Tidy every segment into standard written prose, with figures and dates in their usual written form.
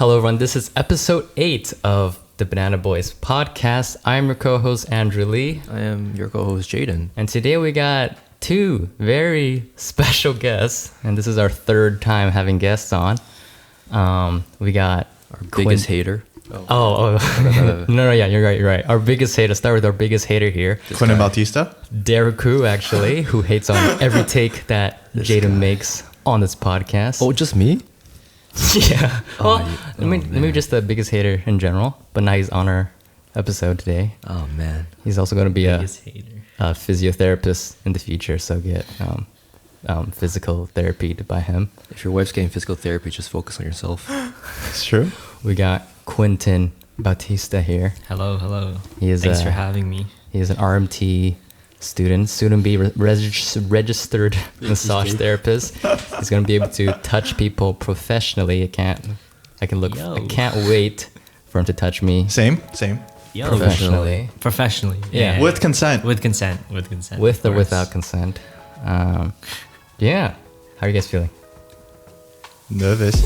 Hello, everyone. This is episode 8 of the Banana Boys podcast. I'm your co-host, Andrew Lee. I am your co-host, Jayden. And today we got two very special guests. And this is our third time having guests on. We got our biggest hater. No, yeah, you're right. Our biggest hater. Start with our biggest hater here. Quentin Bautista? Ku, actually, who hates on every take that Jayden makes on this podcast. Oh, just me? Yeah. Maybe just the biggest hater in general. But now he's on our episode today. Oh, man. He's also going to be a physiotherapist in the future. So get physical therapy by him. If your wife's getting physical therapy, just focus on yourself. It's true. We got Quentin Bautista here. Hello. Thanks for having me. He is an RMT student, soon to be registered massage therapist. He's going to be able to touch people professionally. I can't wait for him to touch me. Same. Professionally. Yeah. With consent. With consent. With or without consent. Yeah. How are you guys feeling? Nervous.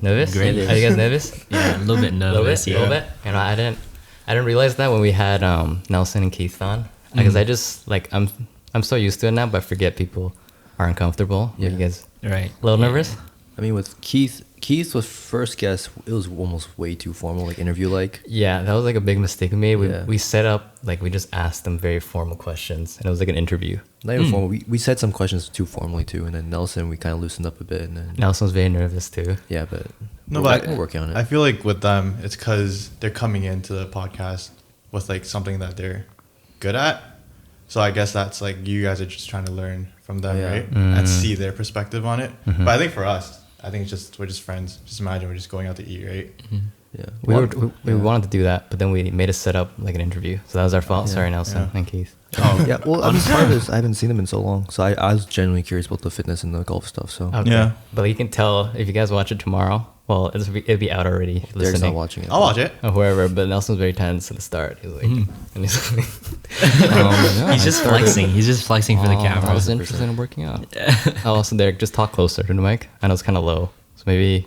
Nervous? Great. Are you guys nervous? Yeah, a little bit nervous. A little bit. You know, I didn't realize that when we had Nelson and Keith on, because I just I'm so used to it now, but I forget people are uncomfortable. Yeah. You guys Right. a little nervous? I mean, with Keith was first guest. It was almost way too formal, like interview-like. Yeah, that was like a big mistake we made. Yeah. We set up we just asked them very formal questions, and it was like an interview. Not even formal. We said some questions too formally too, and then Nelson, we kind of loosened up a bit, and then Nelson was very nervous too. yeah, but But we're working on it. I feel like with them, it's because they're coming into the podcast with like something that they're good at. So I guess that's like you guys are just trying to learn from them, Yeah. right? And see their perspective on it. But I think for us, I think we're just friends. Just imagine we're just going out to eat, right? Yeah, We wanted to do that, but then we made it set up like an interview. So that was our fault. Yeah. Sorry, Nelson Yeah. and Keith. Oh, yeah. Well, I mean, part of this, I haven't seen them in so long, so I was genuinely curious about the fitness and the golf stuff. So Okay. Yeah. But you can tell if you guys watch it tomorrow. Well, it'll be out already. If you're Derek's not listening. watching it. I'll watch it. Or whoever, but Nelson's very tense at the start. He's like, and he's like, He's just flexing. He's just flexing for the camera. I was interested in working out. Oh, so Derek, just talk closer to the mic. I know it's kind of low, so maybe.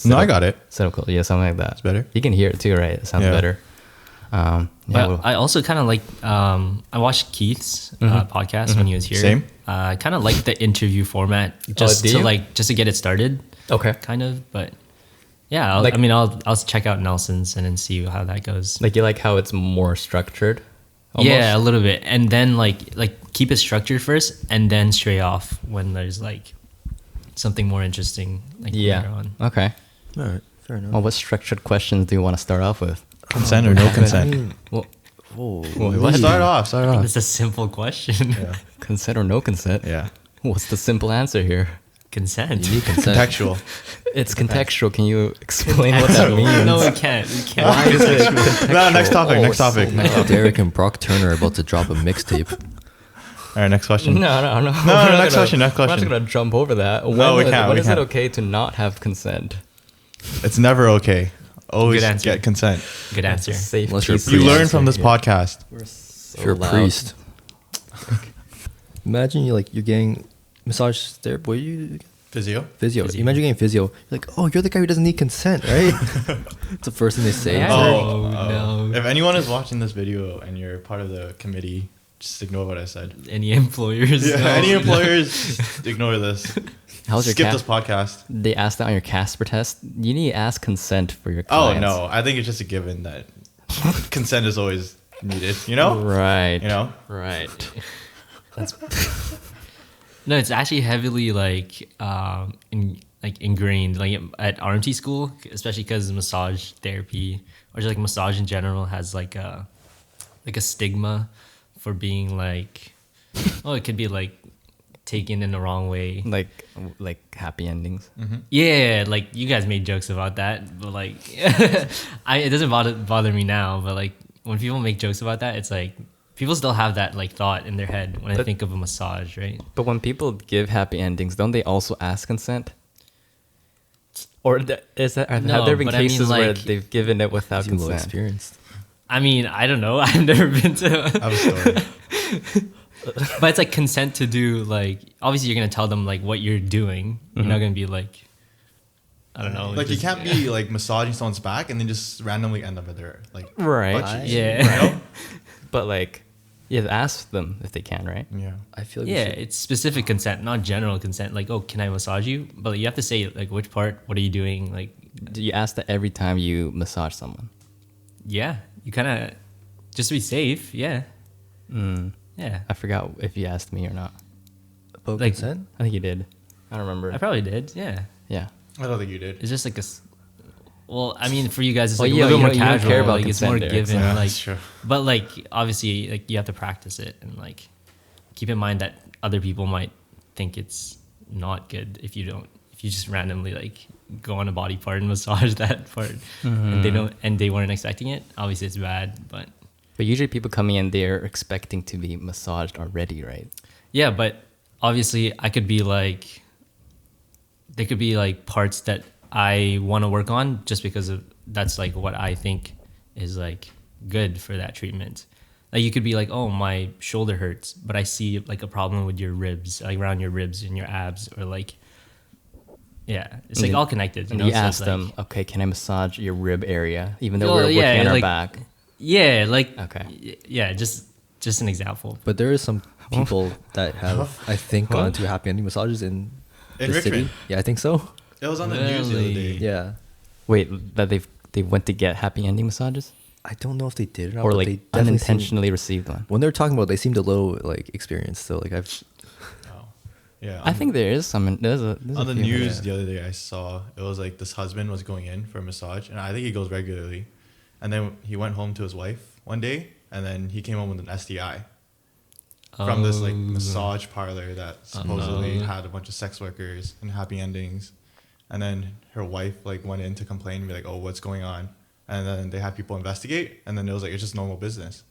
No, I got it. Set up close. Yeah, something like that. It's better. You can hear it too, right? It sounds Yeah. better. But I also kind of like, I watched Keith's podcast when he was here. Same. I kind of like the interview format just do you? just to get it started, Okay. kind of. But yeah, I'll check out Nelson's and then see how that goes. Like you like how it's more structured. Yeah, a little bit, and then like keep it structured first, and then stray off when there's like something more interesting. Like later Yeah. on. Okay. All right, fair enough. Well, what structured questions do you want to start off with? Consent or no consent? Well, Well, start off. It's a simple question. Yeah. consent or no consent? Yeah. What's the simple answer here? Consent. You need consent. Contextual. It's contextual. Can you explain what that means? No, we can't. We can't. Why is it contextual? No, next topic. Oh, Next topic. Derek and Brock Turner are about to drop a mixtape. All right, next question. No. No, We're not next question. Next We're not question. just gonna jump over that. No, When we can't. When We is it can't. okay to not have consent? It's never okay. Always Good answer. get consent. Good answer. Safe. Unless you're a PC You Priest. learn from this answer. podcast. We're so If you're a loud. priest, imagine you're getting massage therapy. What are you? Physio. Physio. Imagine you're getting physio. You're like, oh, you're the guy who doesn't need consent, right? It's the first thing they say. Yeah. Oh, no. If anyone is watching this video and you're part of the committee, just ignore what I said. Any employers? Yeah, No. any employers, just ignore this. How's your Skip this podcast. They asked that on your Casper test. You need to ask consent for your Oh clients. no, I think it's just a given that consent is always needed. You know, Right. you know. Right. No, it's actually heavily ingrained like at RMT school, especially because massage therapy or just like massage in general has like a stigma for being like, oh, it could be like taken in the wrong way. Like happy endings. Yeah, like you guys made jokes about that, but like it doesn't bother me now. But like when people make jokes about that, it's like people still have that like thought in their head when I think of a massage, right? But when people give happy endings, don't they also ask consent? Or have there been but I mean, cases where like- they've given it without He's a little consent? experienced. I mean, I don't know. I've never been to. I have a story. But it's like consent to do like obviously you're gonna tell them like what you're doing. You're not gonna be like I don't know. Like you just- can't be like massaging someone's back and then just randomly end up at their like Right. butt cheeks, Yeah. you know? But like, you have to ask them if they can, right? Yeah. I feel like we Yeah, should- it's specific consent, not general consent. Like, oh, can I massage you? But you have to say like which part. What are you doing? Like, Do you ask that every time you massage someone? yeah, you kind of just to be safe. Yeah, yeah. I forgot if you asked me or not. about like- consent. I think you did. I don't remember. I probably did. Yeah, Yeah. I don't think you did. it's just like well, I mean, for you guys, it's Well, like yeah, a little you more don't- you don't casual. care about like it's consent more there, given. so- Yeah, like, that's true. but like obviously, like you have to practice it and like keep in mind that other people might think it's not good if you don't. If you just randomly like go on a body part and massage that part, and they weren't expecting it. Obviously, it's bad, but. But usually people coming in, they're expecting to be massaged already, right? Yeah, but obviously I could be like, there could be like parts that I want to work on just because of that's like what I think is like good for that treatment. Like you could be like, oh, my shoulder hurts, but I see like a problem with your ribs, like around your ribs and your abs, or like, yeah, it's like And all connected. You And know, you So ask it's like- them, okay, can I massage your rib area? Even though Well, we're yeah, working on our like- back. yeah, like, Okay. yeah, just an example. But there is some people that have, I think, gone to happy ending massages in In the city. Richmond. Yeah, I think so. It was on the news the other Really? day. Yeah. Wait, that they went to get happy ending massages? I don't know if they did or not. Or but like they definitely seemed- unintentionally received one? when they were talking about it, they seemed a little like experienced. So like I've Oh. Yeah. I think there is some. There's a on the few. news yeah. the other day I saw it was like this husband was going in for a massage and I think he goes regularly, and then he went home to his wife one day and then he came home with an STI from this like massage parlor that supposedly no. had a bunch of sex workers and happy endings, and then her wife like went in to complain and be like, oh, what's going on? And then they had people investigate and then it was like it's just normal business.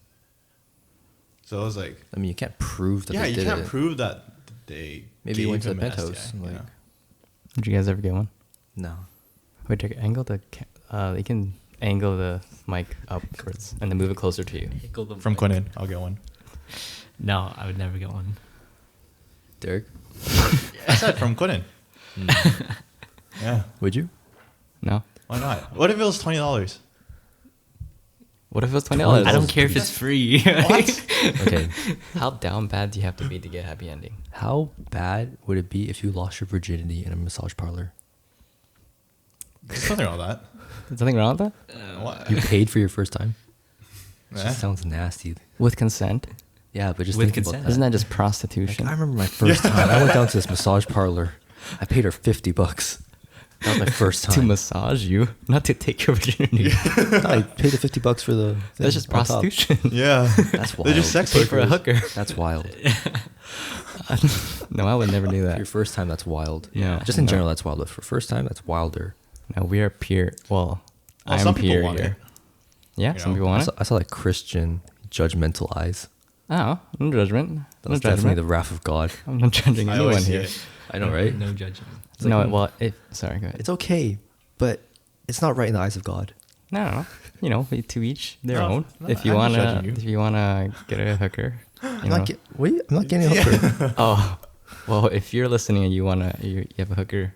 So it was like, I mean you can't prove that yeah, they you did can't it. prove that they Maybe he gave went to him the an penthouse, STI, like- you know? Did you guys ever get one? No. Wait, check, angle the. You can angle the mic upwards and then move it closer to you. From Quentin, I'll get one. No, I would never get one. Derek, I said from Quentin. Yeah, would you? No. why not? What if it was $20? What if it was $20? I don't care if it's free. Okay. How down bad do you have to be to get happy ending? How bad would it be if you lost your virginity in a massage parlor? There's nothing wrong with that. Is something wrong with that? What? You paid for your first time? It Eh? just sounds nasty. With consent? Yeah, but just With think about consent. that. Isn't that just Like, prostitution? I remember my first time. I went down to this massage parlor. I paid her $50. That was my first to time. massage you, not to take your virginity. No, I paid the $50 for the. That's just thing on top. prostitution. Yeah. That's wild. They're just sex Pay for a workers. hooker. That's wild. No, I would never do For that. your first time, that's wild. Yeah. Just in No. general, that's wild. But for first time, that's wilder. No, we are peer. Well, I'm some people peer want here. it. Yeah, You some know. people I want saw, it. I saw like Christian judgmental eyes. Oh, no judgment. That No was definitely the judgment. wrath of God. I'm not judging I anyone always see here. it. I know, right? No judgment. No, well, sorry, go ahead. It's okay, but it's not right in the eyes of God. No, you know, to each their No, own. no, If you I'm not wanna, judging you. if you wanna get a hooker, you I'm know. not, I'm not getting a hooker. Oh, well, if you're listening and you have a hooker,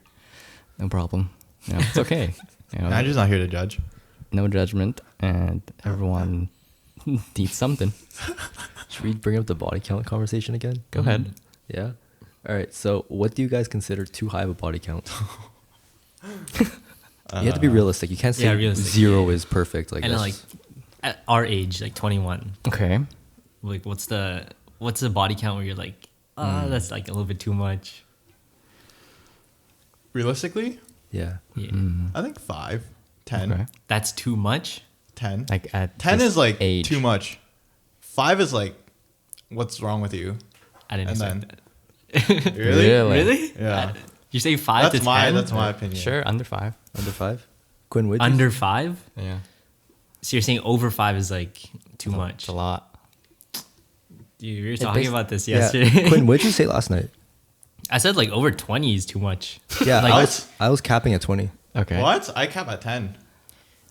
no problem. You know, it's okay. You know, Andrew's not here to judge. no judgment, and everyone needs something. Should we bring up the body count conversation again? Go ahead. Yeah. All right. So, what do you guys consider too high of a body count? You have to be realistic. You can't say Yeah, realistic. 0 is perfect. Like, And that's- like at our age, like 21, Okay. like what's the body count where you're like, that's like a little bit too much. Realistically, yeah. Yeah. I think 5, 10, Okay. That's too much. 10. Like at 10 this is like age. too much. 5 is like, what's wrong with you? I didn't And expect then- that. Really? Really? Yeah. You say 5 to 10? That's my opinion. Sure, under 5. Under 5. Quinn, would Under 5? Yeah. So you're saying over 5 is like too much. It's a lot. Dude, we were talking about this Yeah. yesterday. Quinn, what did you say last night? I said like over 20 is too much. Yeah, Like- I was capping at 20. Okay. What? I cap at 10.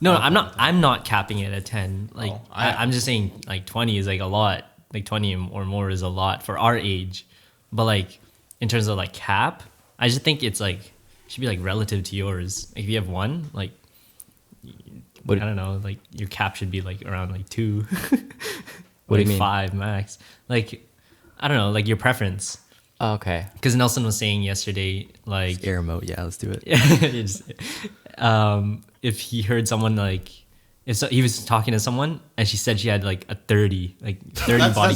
No, I'm not capping it at 10. Like Oh, I'm just saying like 20 is like a lot. like 20 or more is a lot for our age, but like in terms of like cap, I just think it's like should be like relative to yours. Like, if you have one, like I don't know, like your cap should be like around like 2. What do like you mean? 5 max. Like I don't know, like your preference. Oh, okay. Because Nelson was saying yesterday, like Air mode. Yeah, let's do it. it's, if he heard someone like he was talking to someone and she said she had like a 30 body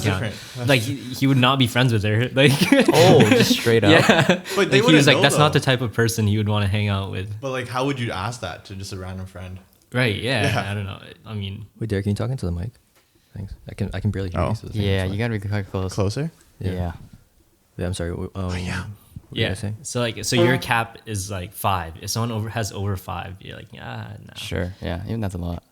count, different. like he would not be friends with her, like Oh, just straight up. yeah. But they Like, he was wouldn't like know, that's not though. the type of person he would want to hang out with. But like, how would you ask that to just a random friend? Right, yeah. Yeah. I don't know, I mean, Wait, Derek, can you talk into the mic? Thanks. I can barely hear Oh. you. So Yeah, you gotta be quite close. Closer? Yeah. Yeah, I'm sorry. yeah. What were you yeah. gonna say? So like, so your cap is like 5. If someone has over 5, you're like, no. Sure. Yeah. Even that's a lot.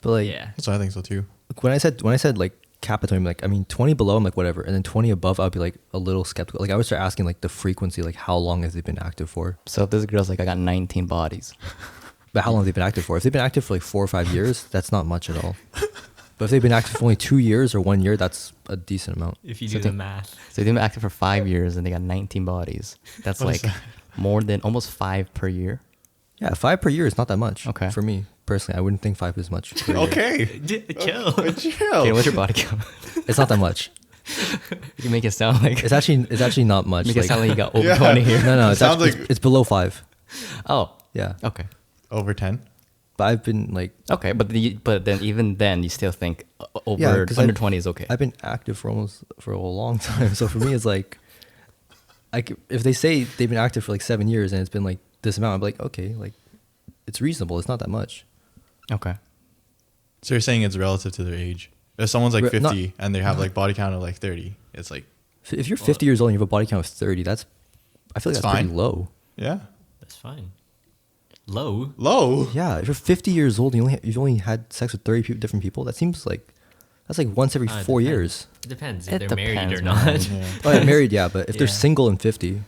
But like, Yeah. So I think so too. when I said like cap at 20, I'm like, I mean 20 below, I'm like whatever, and then 20 above, I'd be like a little skeptical. Like I would start asking like the frequency, like how long has they been active for? So if this girl's like, I got 19 bodies. But how long have they been active for? If they've been active for like 4 or 5 years, that's not much at all. But if they've been active for only 2 years or 1 year, that's a decent amount. If you So do the think- math. So they've been active for 5 years and they got 19 bodies. That's What like is that? more than almost 5 per year. Yeah, 5 per year is not that much. Okay. For me personally, I wouldn't think 5 is much. per year. Okay. Chill. Chill. Okay, what's your body count? It's not that much. You make it sound like It's actually not much. make it sound like you got over Yeah. 20 here. no, it's Sounds actually, like- it's below 5. Oh, Yeah. okay. Over 10? But I've been like, Okay, but then even then you still think over Yeah, 'cause under I've- 20 is okay. I've been active for a long time. So for me, it's like, if they say they've been active for like 7 years and it's been like this amount, I'm like, okay, like it's reasonable. It's not that much. Okay. So you're saying it's relative to their age. If someone's like Re- 50 not- and they have like body count of like 30, it's like, If you're 50 years old and you have a body count of 30, I feel like It's that's pretty fine. low. yeah. That's fine. Low. Low. Yeah, if you're 50 years old and you've only had sex with 30 different people, that seems like that's like once every It 4 depends. years. It depends if It they're married depends, or man. not. Yeah. Oh, yeah, married, yeah, but if they're Yeah. single and 50,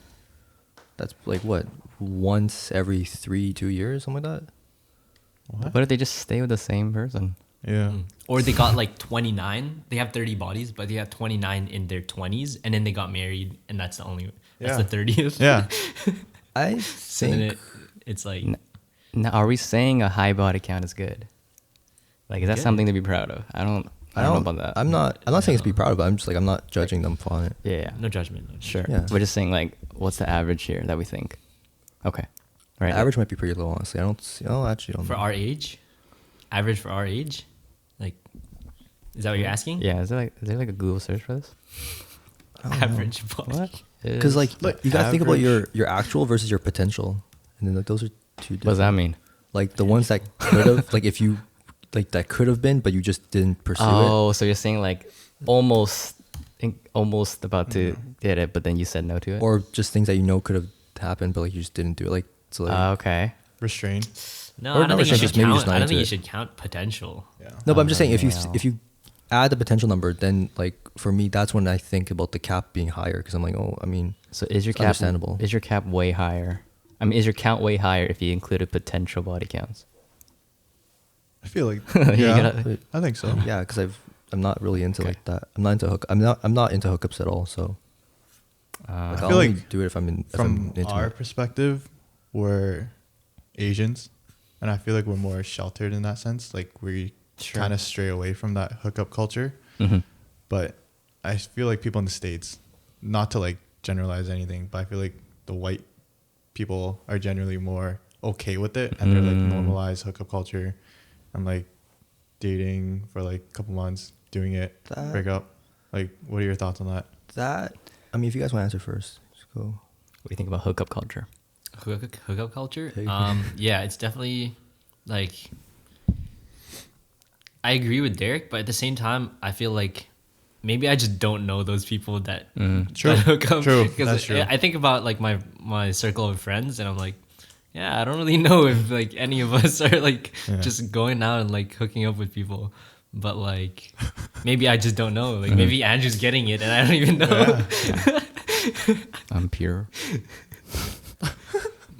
that's like what, once every 2 years, something like that. What if they just stay with the same person? Yeah. Or they got like 29. They have 30 bodies, but they have 29 in their 20s, and then they got married, and that's the only. That's Yeah. the 30th. Yeah. I So then think it's like Now, are we saying a high body count is good? Like, is that Good. something to be proud of? I don't know about that. I'm not saying it's to be proud of, but I'm just like I'm not judging them on it. Yeah. no judgment. Sure. Yeah. We're just saying like, what's the average here that we think? Okay. Right. The average might be pretty low, honestly. I actually don't For know. our age, average for our age, like, is that what you're asking? Yeah. Is there like a Google search for this? Average body. What? Because like Like, you gotta think about average- your actual versus your potential, and then like those are two different. What does that mean? Like the ones that could have, like if you, like that could have been, but you just didn't pursue it. Oh, so you're saying like almost about to get it, but then you said no to it? Or just things that you know could have happened, but like you just didn't do it. Like so, like Okay. Restrained. No, Or I don't no, think you it's should just maybe count. just not I don't into think you it. should count potential. Yeah. no, but I'm just saying if Yeah. you add the potential number, then like for me that's when I think about the cap being higher because I'm like, oh, I mean, So is your It's cap understandable. Is your cap way higher? I mean, is your count way higher if you included potential body counts? I feel like, You yeah, gotta- I think so. yeah, because I'm not really into Okay. like that. I'm not into hookups at all. So like, feel I'll only like do it if I'm in. If From I'm into our it. perspective, we're Asians, and I feel like we're more sheltered in that sense. Like we Sure. kind of stray away from that hookup culture. Mhm. But I feel like people in the States, not to like generalize anything, but I feel like the white people are generally more okay with it, and they're like normalize hookup culture and like dating for like a couple months, doing it, That- break up. Like, what are your thoughts on that? That I mean, if you guys want to answer first, just go. What do you think about hookup culture? Hookup culture. Hey. Yeah, it's definitely like I agree with Derek, but at the same time, I feel like maybe I just don't know those people that, True. that hook up. True. Because That's true. I think about like my circle of friends, and I'm like, yeah, I don't really know if like any of us are like Yeah. just going out and like hooking up with people. But like maybe I just don't know. Like maybe Andrew's getting it, and I don't even know. I'm pure.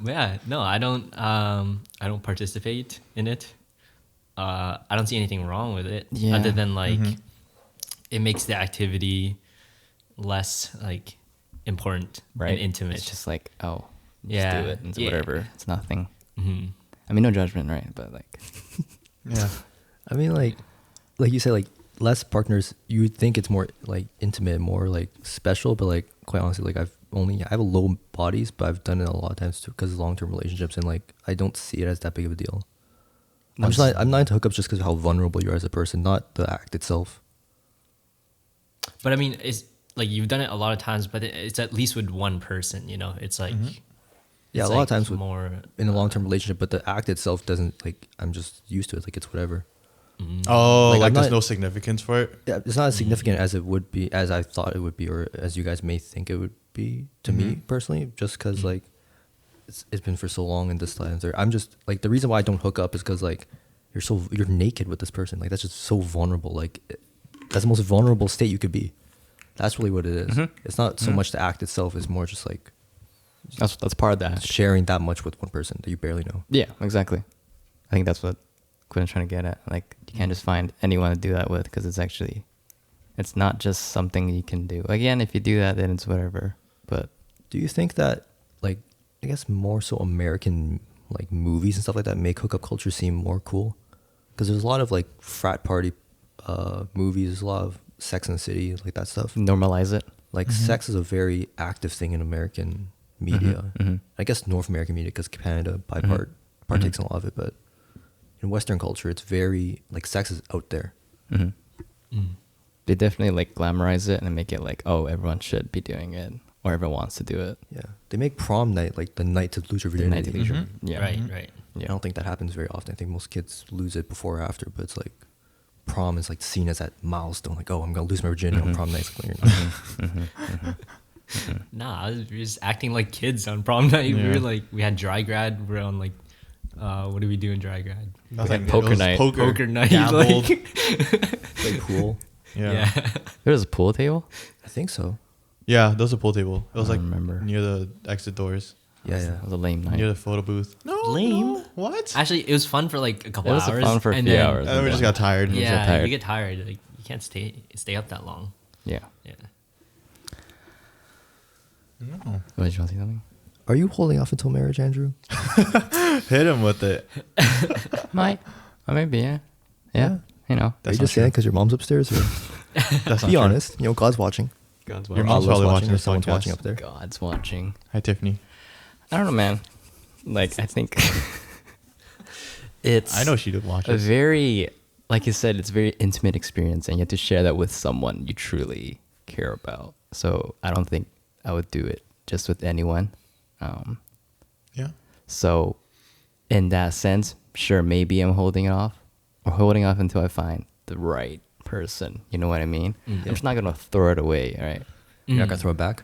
Yeah, no, I don't participate in it. I don't see anything wrong with it, Yeah. other than like it makes the activity less like important and intimate. It's just like, oh, Yeah. just do it. It's whatever. It's nothing. Hmm. I mean, no judgment, right? But like, Yeah. I mean, like you say, like less partners, you would think it's more like intimate, more like special, but like quite honestly, like I have a low bodies, but I've done it a lot of times too because of long-term relationships, and like I don't see it as that big of a deal. I'm not into hookups just because of how vulnerable you are as a person, not the act itself. But I mean, it's like you've done it a lot of times, but it's at least with one person, you know. It's like Yeah, it's a lot like of times with, more in a long-term relationship, but the act itself doesn't, like, I'm just used to it, like it's whatever. Oh, Like, like I'm there's not- no significance for it. Yeah, it's not as significant as it would be, as I thought it would be, or as you guys may think it would be to me personally, just because like it's been for so long in this time. I'm just like, the reason why I don't hook up is because like you're naked with this person. Like that's just so vulnerable. Like that's the most vulnerable state you could be. That's really what it is. It's not so much the act itself. It's more just like that's part of that. sharing that much with one person that you barely know. Yeah, exactly. I think that's what Quentin's trying to get at. Like, you can't just find anyone to do that with because it's not just something you can do. Again, if you do that, then it's whatever. But Do you think that, like, I guess more so American, like, movies and stuff like that make hookup culture seem more cool? Because there's a lot of, like, frat party movies, there's a lot of Sex and the City, like that stuff. normalize it. Like, sex is a very active thing in American media. I guess North American media, because Canada partakes in a lot of it, but in Western culture, it's very, like, sex is out there. They definitely like glamorize it and make it like, oh, everyone should be doing it or everyone wants to do it. Yeah. They make prom night, like, the night to lose your The night virginity. to leisure. Yeah. right. I don't think that happens very often. I think most kids lose it before or after, but it's like prom is like seen as that milestone. Like, oh, I'm gonna lose my virginity on prom night. It's like, no, you're not. Nah, we were just acting like kids on prom night. We Yeah. were like, we had dry grad. We're on like, what do we do in dry grad? Nothing. poker It was night. Poker night. Gambled. Like, Play pool. Yeah. There was a pool table? I think so. Yeah, there was a pool table. It was I like remember. near the exit doors, Yeah, yeah. It was a lame night. near the photo booth. No, Lame. no. What? Actually, it was fun for like a couple It was hours. fun for a and few then- hours. And then we just got tired. just got Yeah, tired. you get tired. Like you can't stay up that long. Yeah. Yeah. No. What, did you want to say something? Are you holding off until marriage, Andrew? Hit him with it. Might. Or maybe, yeah. Yeah. You know. Are That's you not just saying true. because your mom's upstairs? Or That's not be true. honest. You know, God's watching. God's Your mom's probably Allah's watching or this someone's podcast. watching up there. God's watching. Hi, Tiffany. I don't know, man. Like, I think it's I know she did watch a it. very, like you said, it's a very intimate experience, and you have to share that with someone you truly care about. So I don't think I would do it just with anyone. Yeah. So in that sense, sure, maybe I'm holding it off or holding off until I find the right person. You know what I mean? I'm just not going to throw it away, all right? You're not gonna throw it back.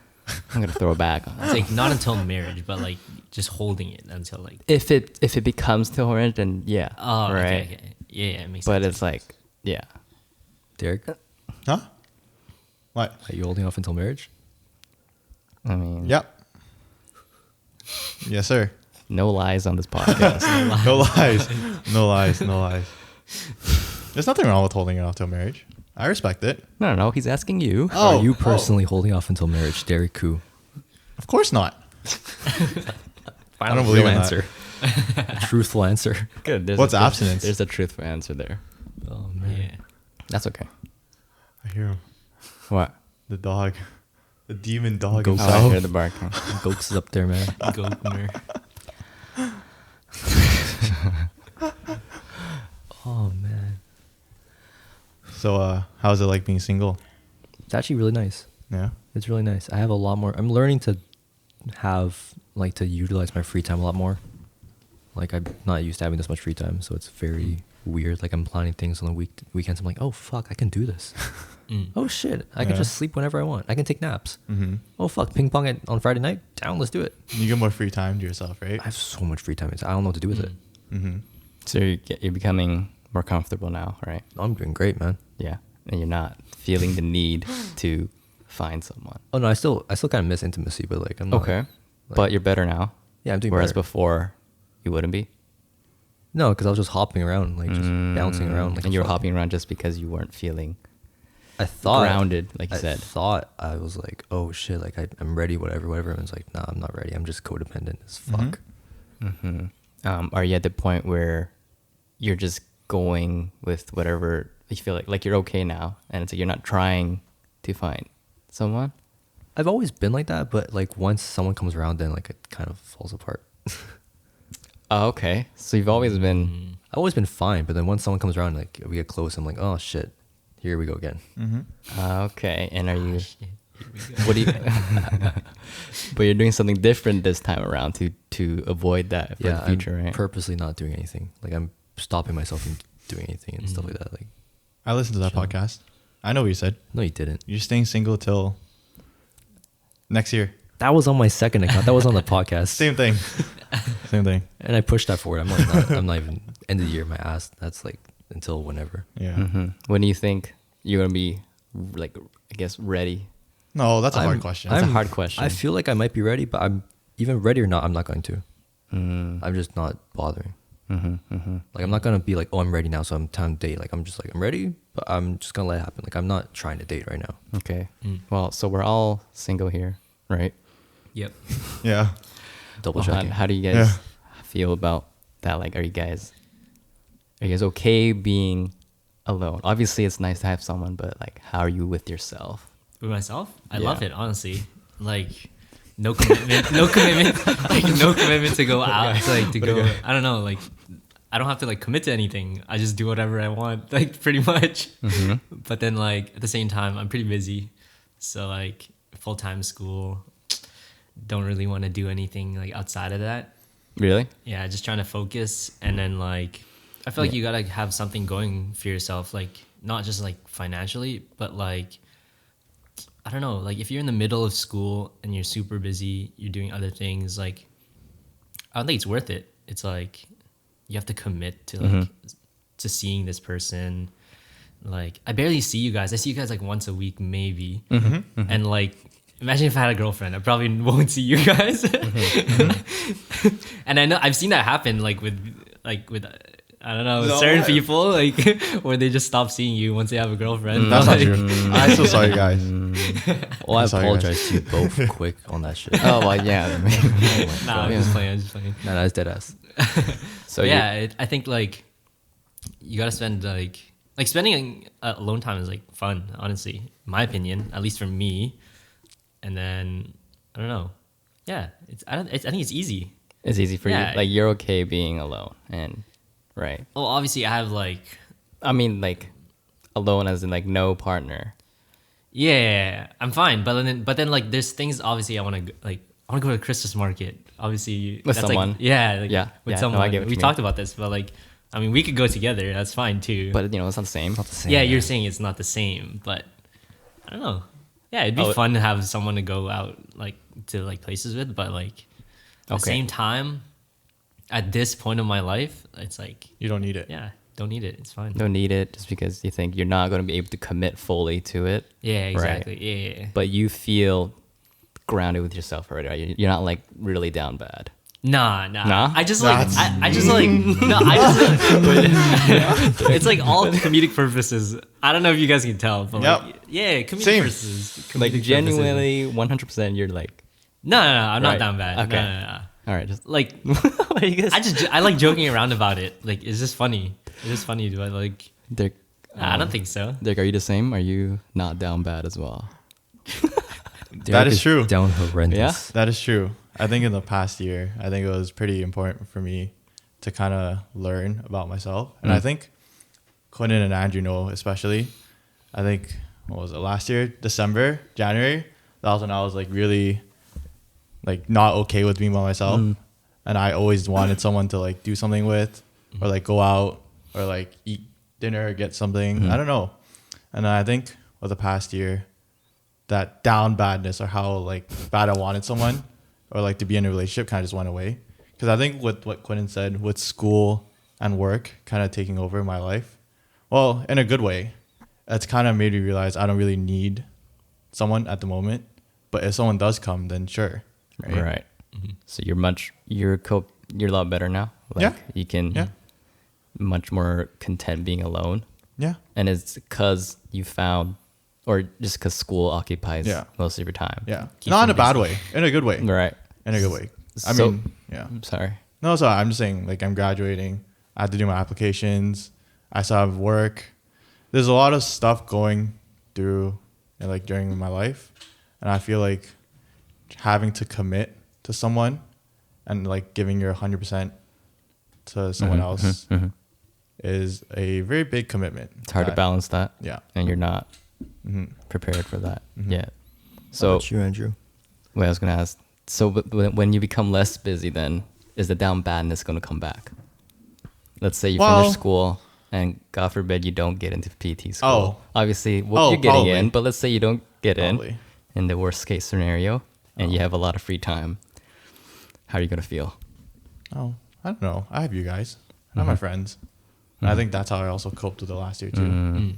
I'm going to throw it back. It's like not until marriage, but like just holding it until like. If it becomes to orange, then yeah. Oh, right. okay. Yeah, it makes But sense. it's like, yeah. Derek, Huh? What? are you holding off until marriage? I mean, Yep. Yes, sir. no lies on this podcast. No lies. No lies. No lies. There's nothing wrong with holding it off till marriage. I respect it. No, he's asking you. Are you personally holding off until marriage, Derek Ku? Of course not. I don't Real believe in that. answer. Truthful answer. Good. What's abstinence? There's a truthful answer there. Oh man. Yeah. That's okay. I hear him. What? The dog. The demon dog Ghost. Oh, I himself. hear the barking. Ghost is up there, man. Goatner. Oh man. So, how's it like being single? It's actually really nice. Yeah. It's really nice. I have a lot more. I'm learning to have, like, to utilize my free time a lot more. Like, I'm not used to having this much free time, so it's very weird. Like, I'm planning things on the weekends. I'm like, oh fuck, I can do this. Oh shit, I can Yeah. just sleep whenever I want. I can take naps. Mm-hmm. Oh fuck, ping pong on Friday night. Down, let's do it. You get more free time to yourself, right? I have so much free time. I don't know what to do with it. Mm-hmm. So you're becoming more comfortable now, right? I'm doing great, man. Yeah. And you're not feeling the need to find someone. Oh no, I still kind of miss intimacy, but like I'm not, Okay. like- But you're better now. Yeah, I'm doing Whereas better. before, you wouldn't be. No, because I was just hopping around, like just bouncing around. Like and you were fuck. hopping around just because you weren't feeling I thought grounded, like you I said. thought I was like, oh shit, like I'm ready, whatever. And it's like, nah, I'm not ready. I'm just codependent as fuck. Are you at the point where you're just going with whatever you feel like you're okay now, and it's like you're not trying to find someone? I've always been like that, but like once someone comes around, then like it kind of falls apart. Oh, okay. So you've always been. I've always been fine, but then once someone comes around, like we get close, I'm like, oh shit, here we go again. Okay. And are you? What do you? But you're doing something different this time around to avoid that for the future, I'm right? purposely not doing anything. Like I'm stopping myself from doing anything and stuff like that. Like, I listened to that podcast. I know what you said. no, you didn't. You're staying single till next year. That was on my second account. That was on the podcast. Same thing. Same thing. And I pushed that forward. I'm not even end of the year. My ass. That's like until whenever. Yeah. When do you think you're gonna be like, I guess, ready? No, that's a hard question. That's a hard question. I feel like I might be ready, but I'm even ready or not. I'm not going to. I'm just not bothering. Like I'm not gonna be like, oh, I'm ready now, so I'm time to date. Like I'm just like, I'm ready, but I'm just gonna let it happen. Like I'm not trying to date right now. Okay. Well, so we're all single here, right? Yep. Yeah. Double Well, checking. how do you guys feel about that? Like, are you guys okay being alone? Obviously, it's nice to have someone, but like, how are you with yourself? With myself, I Yeah. love it, honestly. Like, no commitment, no commitment, like no commitment to go out. It's like to go. I don't know. Like, I don't have to like commit to anything. I just do whatever I want, like pretty much. But then like at the same time, I'm pretty busy, so like full-time school. Don't really want to do anything like outside of that. Really? Yeah, just trying to focus, and then like I feel like you gotta have something going for yourself, like not just like financially, but like I don't know, like if you're in the middle of school and you're super busy, you're doing other things, like I don't think it's worth it. It's like you have to commit to like to seeing this person. Like I barely see you guys. I see you guys like once a week maybe, and like. Imagine if I had a girlfriend, I probably won't see you guys. And I know I've seen that happen, like with I don't know, certain people, like where they just stop seeing you once they have a girlfriend. That's not Like, true. I'm so sorry, guys. Well, I Sorry, apologize to you both quick on that shit. Oh well, yeah. Nah, I'm just playing. I'm just playing. Nah, that's dead ass. So Yeah, I think like you gotta spend like spending alone time is like fun. Honestly, in my opinion, at least for me. And then I don't know. Yeah, I think it's easy. it's easy for Yeah. you. Like you're okay being alone, and right. Well, obviously I have like I mean, like alone as in like no partner. yeah, I'm fine. But then like there's things obviously I want to go to the Christmas market. Obviously With that's someone. Like, yeah, like, Yeah, with yeah, no, someone. I get what We you talked about this, but like I mean we could go together. That's fine too. But you know, it's not the same. Not the same. yeah, you're saying it's not the same, but I don't know. Yeah, it'd be Oh, fun to have someone to go out like to like places with, but like at the Okay. same time, at this point of my life, it's like You don't need it. yeah, don't need it. It's fine. Don't need it just because you think you're not going to be able to commit fully to it. Yeah, Right. exactly. Yeah. But you feel grounded with yourself already. Right? You're not like really down bad. Nah. Nah? I just Nah, like it's- I just like no. I just it's like all comedic purposes. I don't know if you guys can tell, but like, Yep. yeah, comedic Same. purposes. Like comedic genuinely, 100%. You're like, No, I'm Right. not down bad. Okay. No. all right, just Like what are you guys? I like joking around about it. Like it's just funny. It's just funny. Do I like? Dirk, I don't think so. Dirk, are you the same? Are you not down bad as well? That is true. Down horrendous. Yeah? That is true. I think in the past year, I think it was pretty important for me to kind of learn about myself. And I think Quentin and Andrew know, especially. I think, what was it, last year? December, January? That was when I was like really like not okay with being by myself. And I always wanted someone to like do something with or like go out or like eat dinner or get something. I don't know. And I think with the past year, that down badness or how like bad I wanted someone or like to be in a relationship kind of just went away. Because I think with what Quentin said, with school and work kind of taking over my life, well, in a good way, it's kind of made me realize I don't really need someone at the moment. But if someone does come, then sure. Right. So you're a lot better now. Like Yeah. you can Yeah. much more content being alone. Yeah. And it's because you found or just because school occupies Yeah. most of your time. Yeah. Keep Not in you a bad busy. way. In a good way. Right. In a good way. I So- mean, yeah. I'm sorry. No, sorry. I'm just saying, like, I'm graduating. I have to do my applications. I still have work. There's a lot of stuff going through, like, during my life. And I feel like having to commit to someone and, like, giving your 100% to someone else is a very big commitment. It's hard to balance that. Yeah. And you're not Mm-hmm. prepared for that yet. How So, about you, Andrew? wait, I was going to ask, so when you become less busy, then is the down badness going to come back? Let's say you finish school and God forbid you don't get into PT school. Oh. Obviously, Oh, you're getting probably. in, but let's say you don't get Probably. in the worst case scenario and you have a lot of free time. How are you going to feel? Oh, I don't know. I have you guys. I have my friends. And I think that's how I also coped with the last year, too.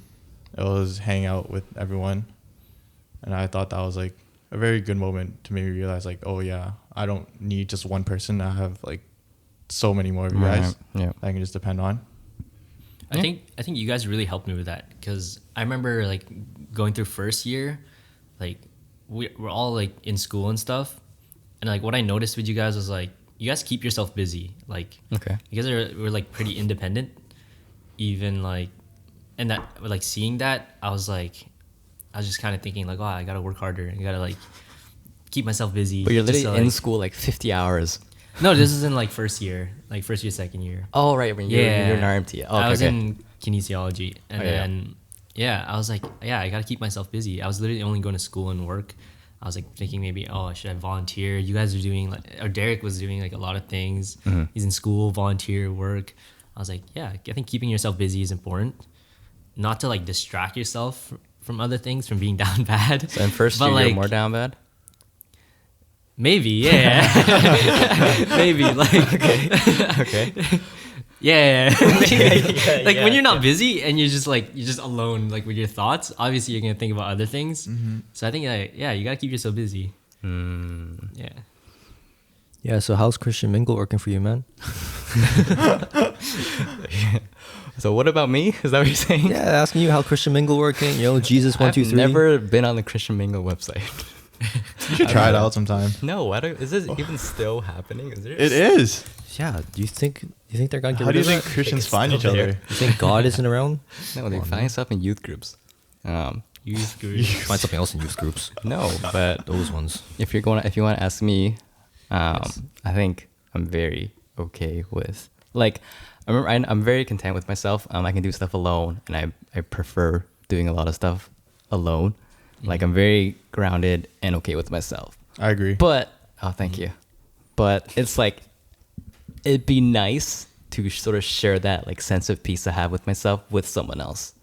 It was hang out with everyone. And I thought that was, like, a very good moment to make me realize, like, oh, yeah, I don't need just one person. I have, like, so many more of you guys Yeah. that I can just depend on. I think you guys really helped me with that, because I remember like going through first year, like we're all like in school and stuff, and like what I noticed with you guys was like you guys keep yourself busy. Like Okay. you guys were like pretty independent, even like, and that like seeing that I was just kind of thinking like, oh, I gotta work harder. I gotta like keep myself busy. But you're just literally to, in like- school like 50 hours. No, this is in like first year, second year. Oh, right. When you're in RMT. Oh, I was okay. in kinesiology, and Oh, yeah. then I was like, I gotta keep myself busy. I was literally only going to school and work. I was like thinking maybe, should I volunteer? You guys are doing like, or Derek was doing like a lot of things. He's in school, volunteer, work. I was like, I think keeping yourself busy is important. Not to like distract yourself from other things, from being down bad. So in first But, year, like, you're more down bad? Maybe, yeah. Maybe like Okay. Yeah. Like when you're not busy and you're just alone, like with your thoughts, obviously you're going to think about other things. So I think, you got to keep yourself busy. Yeah. Yeah, so how's Christian Mingle working for you, man? So what about me? Is that what you're saying? Yeah, asking you how Christian Mingle working. Jesus I've 1 2 3. never been on the Christian Mingle website. You should try it out sometime. No, is this even still happening? Is there? It is. Yeah, do you think they're gonna get How rid do you of think that? Christians It's find each still there. other? You think God isn't around? No, they find stuff in youth groups. Youth group. Find something else in youth groups. No, but Those ones. if you want to ask me, I think I'm very okay with like I'm very content with myself. I can do stuff alone, and I prefer doing a lot of stuff alone. Like I'm very grounded and okay with myself. I agree. But thank you. But it's like it'd be nice to sort of share that like sense of peace I have with myself with someone else.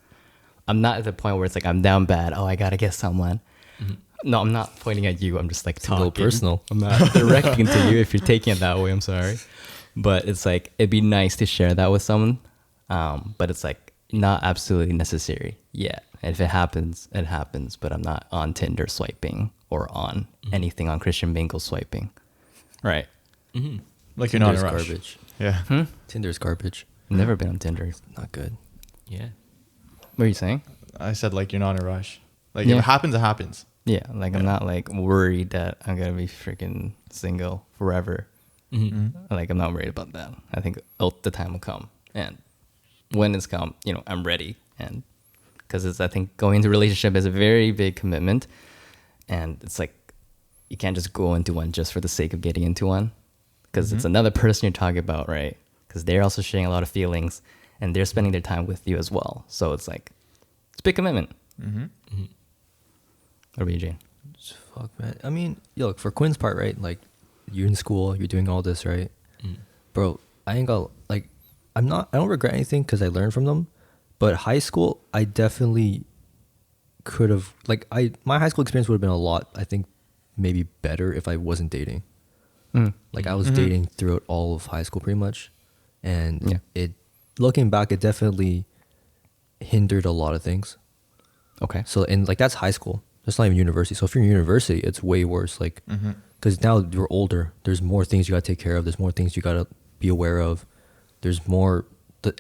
I'm not at the point where it's like I'm down bad. Oh, I gotta get someone. No, I'm not pointing at you. I'm just like a little talking. personal. I'm not directing to you if you're taking it that way. I'm sorry, but it's like it'd be nice to share that with someone. But it's like not absolutely necessary yet. If it happens, it happens. But I'm not on Tinder swiping or on anything on Christian Mingle swiping. Right. Like you're not in Tinder's a rush. garbage. Yeah. Tinder's garbage. Never been on Tinder. Not good. Yeah. What are you saying? I said like you're not in a rush. Like Yeah. if it happens, it happens. Yeah, like I'm not like worried that I'm gonna be freaking single forever. Like I'm not worried about that. I think the time will come, and when it's come, I'm ready. And because I think going into a relationship is a very big commitment, and it's like you can't just go into one just for the sake of getting into one, because it's another person you're talking about, right? Because they're also sharing a lot of feelings, and they're spending their time with you as well. So it's like it's a big commitment. What about you, Jane? Fuck, man. I mean, look, for Quinn's part, right? Like, you're in school, you're doing all this, right? Bro, I ain't got, like, I don't regret anything because I learned from them. But high school, I definitely could have, like, my high school experience would have been a lot, I think, maybe better if I wasn't dating. Like, I was dating throughout all of high school pretty much. And looking back, it definitely hindered a lot of things. Okay. So, and like, that's high school. That's not even university. So if you're in university, it's way worse. Like, because now you're older. There's more things you got to take care of. There's more things you got to be aware of. There's more,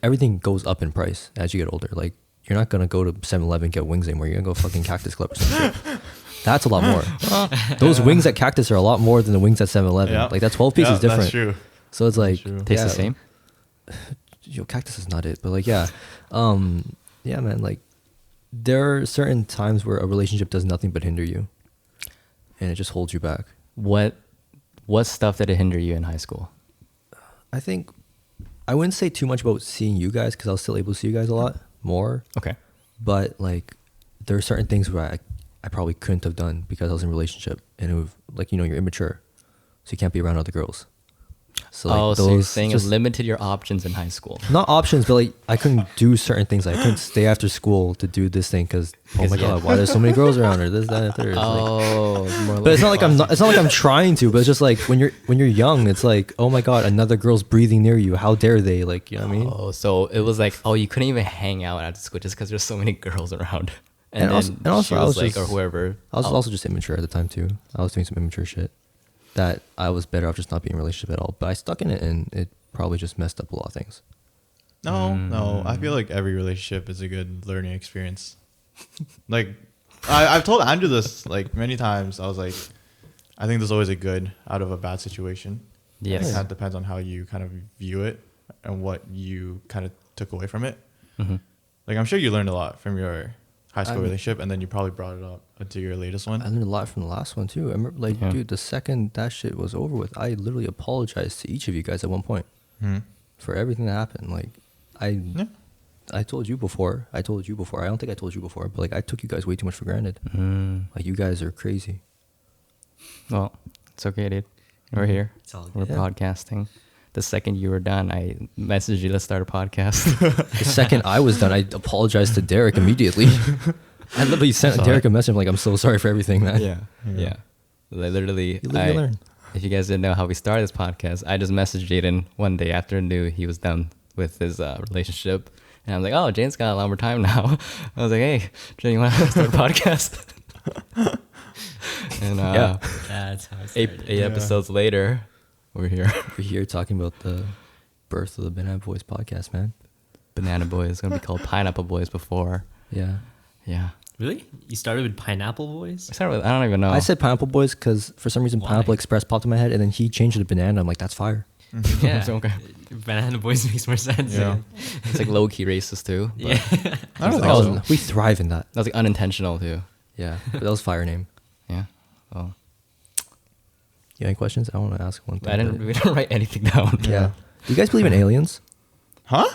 everything goes up in price as you get older. Like, you're not gonna go to 7-Eleven get wings anymore. You're gonna go fucking Cactus Club or something. That's a lot more. Those wings at Cactus are a lot more than the wings at 7-Eleven. Yeah. Like that 12 piece is different. That's true. So it's like true. Tastes the same. Yo, Cactus is not it, but like yeah, yeah, man. Like there are certain times where a relationship does nothing but hinder you, and it just holds you back. What stuff did it hinder you in high school? I think I wouldn't say too much about seeing you guys because I was still able to see you guys a lot more. Okay. But like there are certain things where I probably couldn't have done because I was in a relationship, and it was like, you know, you're immature, so you can't be around other girls. So like so you're saying it limited your options in high school? Not options, but like I couldn't do certain things. Like I couldn't stay after school to do this thing because oh my god, why there's so many girls around her? This, that, and third. But it's not like it's not like I'm trying to. But it's just like when you're young, it's like oh my god, another girl's breathing near you. How dare they? Like you know what I mean? Oh, so it was like you couldn't even hang out after school just because there's so many girls around. And also I was like, just, or whoever. I was also just immature at the time too. I was doing some immature shit that I was better off just not being in a relationship at all. But I stuck in it, and it probably just messed up a lot of things. No. I feel like every relationship is a good learning experience. Like, I've told Andrew this like many times. I was like, I think there's always a good out of a bad situation. Yes. It kind of depends on how you kind of view it and what you kind of took away from it. Mm-hmm. Like, I'm sure you learned a lot from your high school relationship, and then you probably brought it up into your latest one. I learned a lot from the last one too. I remember, like, dude, the second that shit was over with, I literally apologized to each of you guys at one point for everything that happened. Like, I told you before. I don't think I told you before, but like, I took you guys way too much for granted. Like, you guys are crazy. Well, it's okay, dude. We're here. It's all We're good. podcasting. The second you were done, I messaged you, let's start a podcast. The second I was done, I apologized to Derek immediately. I literally sent Derek a message like, I'm so sorry for everything, man. Yeah. Like, literally, You live, you learn. if you guys didn't know how we started this podcast, I just messaged Jayden one day after I knew he was done with his relationship. And I was like, oh, Jaden's got a lot more time now. I was like, hey, Jayden, you want to start a podcast? And That's how it started. eight episodes later, we're here. We're here talking about the birth of the Banana Boys podcast, man. Banana Boys is going to be called Pineapple Boys before. Yeah. Yeah. Really? You started with Pineapple Boys? I don't even know. I said Pineapple Boys because for some reason Why? Pineapple Express popped in my head, and then he changed it to Banana. I'm like, that's fire. Yeah. Okay. Banana Boys makes more sense. Yeah. It's like low-key racist too. But Yeah. I don't That was- think so. We thrive in that. That was like unintentional too. Yeah. But that was fire name. Yeah. Oh. You have any questions? I want to ask one thing. We didn't write anything down. Yeah. Do you guys believe in aliens? Huh?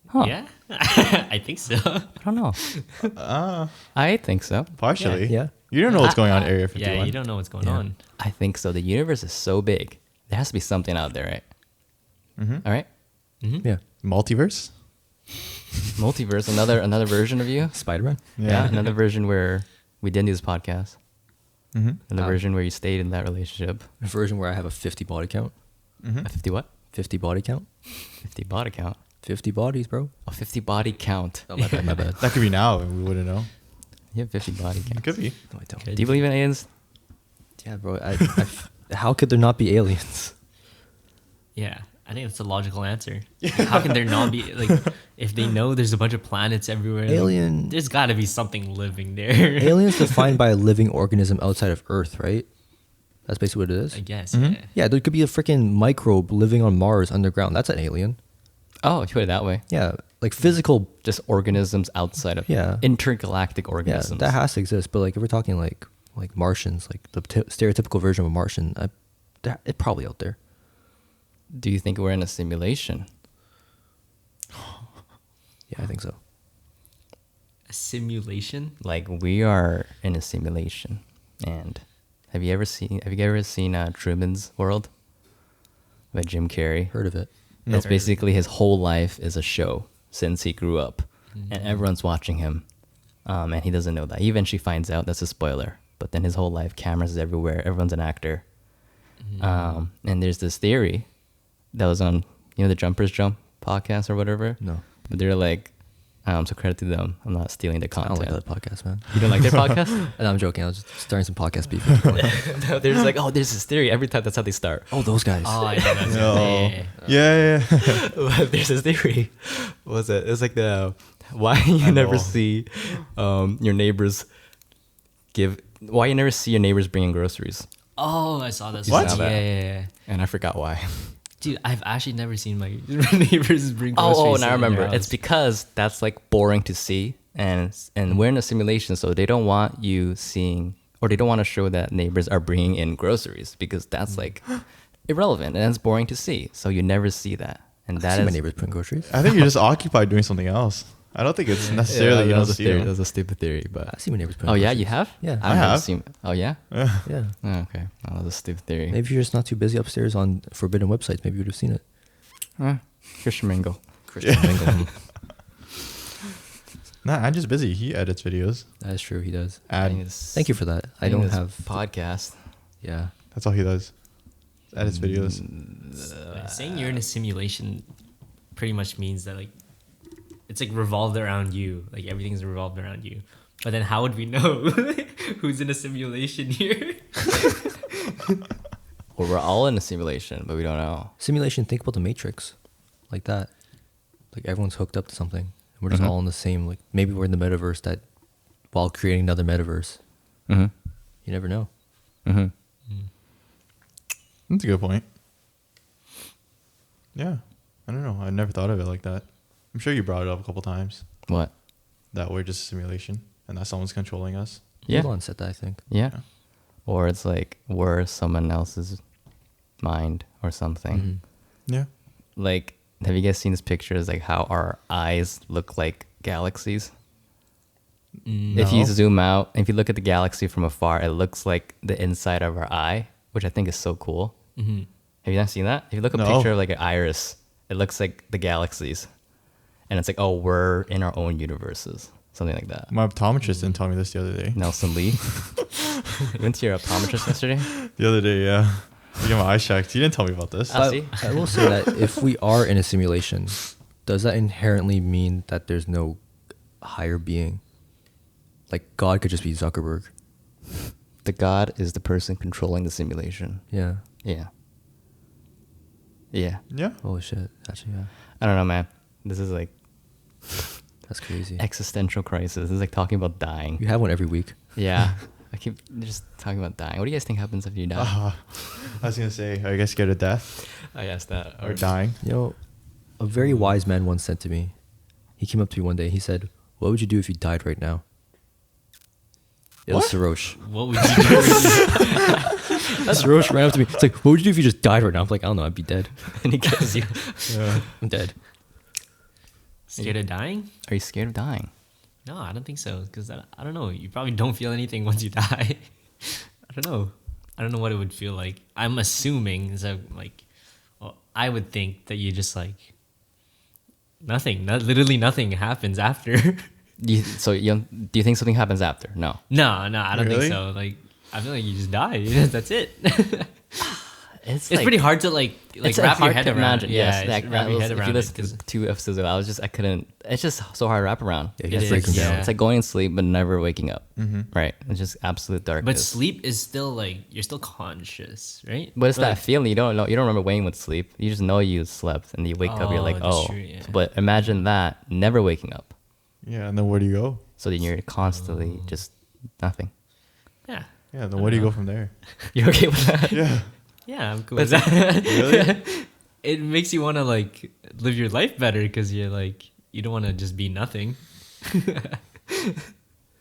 Huh. Yeah. I think so. I don't know. I think so. Partially. Yeah. You don't know what's going on in Area 51. Yeah, you don't know what's going on. I think so. The universe is so big. There has to be something out there, right? Mm-hmm. All right. Yeah. Multiverse? Multiverse, another version of you. Spider-Man? Yeah. Another version where we didn't do this podcast. Mm-hmm. Another version where you stayed in that relationship. A version where I have a 50 body count. A 50 what? 50 body count? 50 body count. 50 bodies, bro. A 50 body count. Oh, my bad, my bad. That could be now, and we wouldn't know. You have 50 body It count. could be. No, I don't. Do you believe in aliens? Yeah, bro. How could there not be aliens? Yeah. I think that's a logical answer. How can there not be, like, if they know there's a bunch of planets everywhere? Alien. There's got to be something living there. Aliens defined by a living organism outside of Earth, right? That's basically what it is. I guess, Mhm. yeah. Yeah, there could be a freaking microbe living on Mars underground. That's an alien. Oh, if you put it that way. Yeah, like physical. Just organisms outside of Yeah. intergalactic Yeah, organisms. that has to exist. But like, if we're talking like Martians, like the stereotypical version of a Martian, it's probably out there. Do you think we're in a simulation? Yeah, I think so. A simulation? Like we are in a simulation. And have you ever seen Truman's World by Jim Carrey? Heard of it? It's basically his whole life is a show since he grew up, and everyone's watching him, and he doesn't know that. He eventually finds out. That's a spoiler. But then his whole life, cameras everywhere. Everyone's an actor. And there's this theory that was on the Jumpers Jump podcast or whatever. No. But they're like, So credit to them. I'm not stealing their I don't content. like other podcasts, man. You don't like their podcast? And I'm joking. I was just starting some podcast beef. No, they're just like, oh, there's this theory. Every time that's how they start. Oh, those guys. Oh, I know that's No. it. Yeah. There's this theory. What was it? It's like the why you never see your neighbors why you never see your neighbors bringing groceries. Oh, I saw this. What? Yeah. And I forgot why. Dude, I've actually never seen my neighbors bring groceries. Oh, now I in their remember. house. It's because that's like boring to see, and we're in a simulation, so they don't want you seeing, or they don't want to show that neighbors are bringing in groceries because that's like irrelevant and it's boring to see. So you never see that, and I that see my is neighbors putting groceries. I think you're just occupied doing something else. I don't think it's necessarily you that don't was a see theory. them. That was a stupid theory, but I see my neighbors putting oh groceries. yeah, you have? Yeah. I I have have. seen. Oh yeah. Yeah. Oh, okay. Oh, that was a stupid theory. Maybe you're just not too busy upstairs on forbidden websites. Maybe you would have seen it. Christian Mingle. Christian Mingle. Nah, I'm just busy. He edits videos. That is true. He does. Thank Thank you for that. I don't have. podcast. Yeah. That's all he does. Edits videos. Saying you're in a simulation pretty much means that like it's like revolved around you. Like everything's revolved around you. But then how would we know who's in a simulation here? Well, we're all in a simulation, but we don't know. Simulation. Think about the Matrix, like that. Like everyone's hooked up to something. We're just Mhm. all in the same. Like maybe we're in the metaverse that, while creating another metaverse. Mm-hmm. You never know. Mm-hmm. That's a good point. Yeah. I don't know. I never thought of it like that. I'm sure you brought it up a couple times What? that we're just a simulation and that someone's controlling us. Yeah. Elon said that. I think. Yeah. Yeah. Or it's like we're someone else's mind or something. Mhm. Yeah. Like, have you guys seen this picture? It's like how our eyes look like galaxies. If you No. zoom out, if you look at the galaxy from afar, it looks like the inside of our eye, which I think is so cool. Mm-hmm. Have you not seen that? If you look at a No. picture of like an iris, it looks like the galaxies. And it's like, oh, we're in our own universes. Something like that. My optometrist didn't tell me this the other day. Nelson Lee. You went to your optometrist yesterday? The other day, yeah. To get my eyes checked. He didn't tell me about this. Ah, see? I will say that if we are in a simulation, does that inherently mean that there's no higher being? Like God could just be Zuckerberg. The God is the person controlling the simulation. Yeah. Yeah. Yeah. Yeah. Holy shit. Actually, yeah. I don't know, man. This is like That's crazy. existential crisis. This is like talking about dying. You have one every week. Yeah. I keep just talking about dying. What do you guys think happens if you die? I was going to say, are you guys scared of death I asked that. or dying? You know, a very wise man once said to me, he came up to me one day, he said, "What would you do if you died right now?" It was Sarosh. What would you do? Sarosh ran up to me. It's like, "What would you do if you just died right now?" I'm like, "I don't know, I'd be dead." And he kills you. Yeah. I'm dead. Scared of dying? Are you scared of dying? No, I don't think so. Because I don't know. You probably don't feel anything once you die. I don't know. I don't know what it would feel like. I'm assuming so like, well, I would think that you just like nothing. Literally nothing happens after. Do you think something happens after? No. No, I don't Really? think so. Like, I feel like you just die. That's it. It's It's pretty hard to like it's wrap your hard head to around. imagine. Yeah, Yes, it's wrap your head if around you it, listen 'cause to 2 episodes ago, I couldn't. It's just so hard to wrap around. Yeah, you It have to break is, him down. yeah. It's like going to sleep but never waking up. Mm-hmm. Right. It's just absolute darkness. But sleep is still like you're still conscious, right? But it's that Like, feeling you don't know. You don't remember waking with sleep. You just know you slept, and you wake up. You're Oh, like, that's oh. true, yeah. But imagine that never waking up. Yeah. And then where do you go? So then you're constantly just nothing. Yeah, Yeah. Then where do you go from there? You okay with that? Yeah. yeah, I'm cool But with that. Really? It makes you want to like live your life better because you're like you don't want to just be nothing.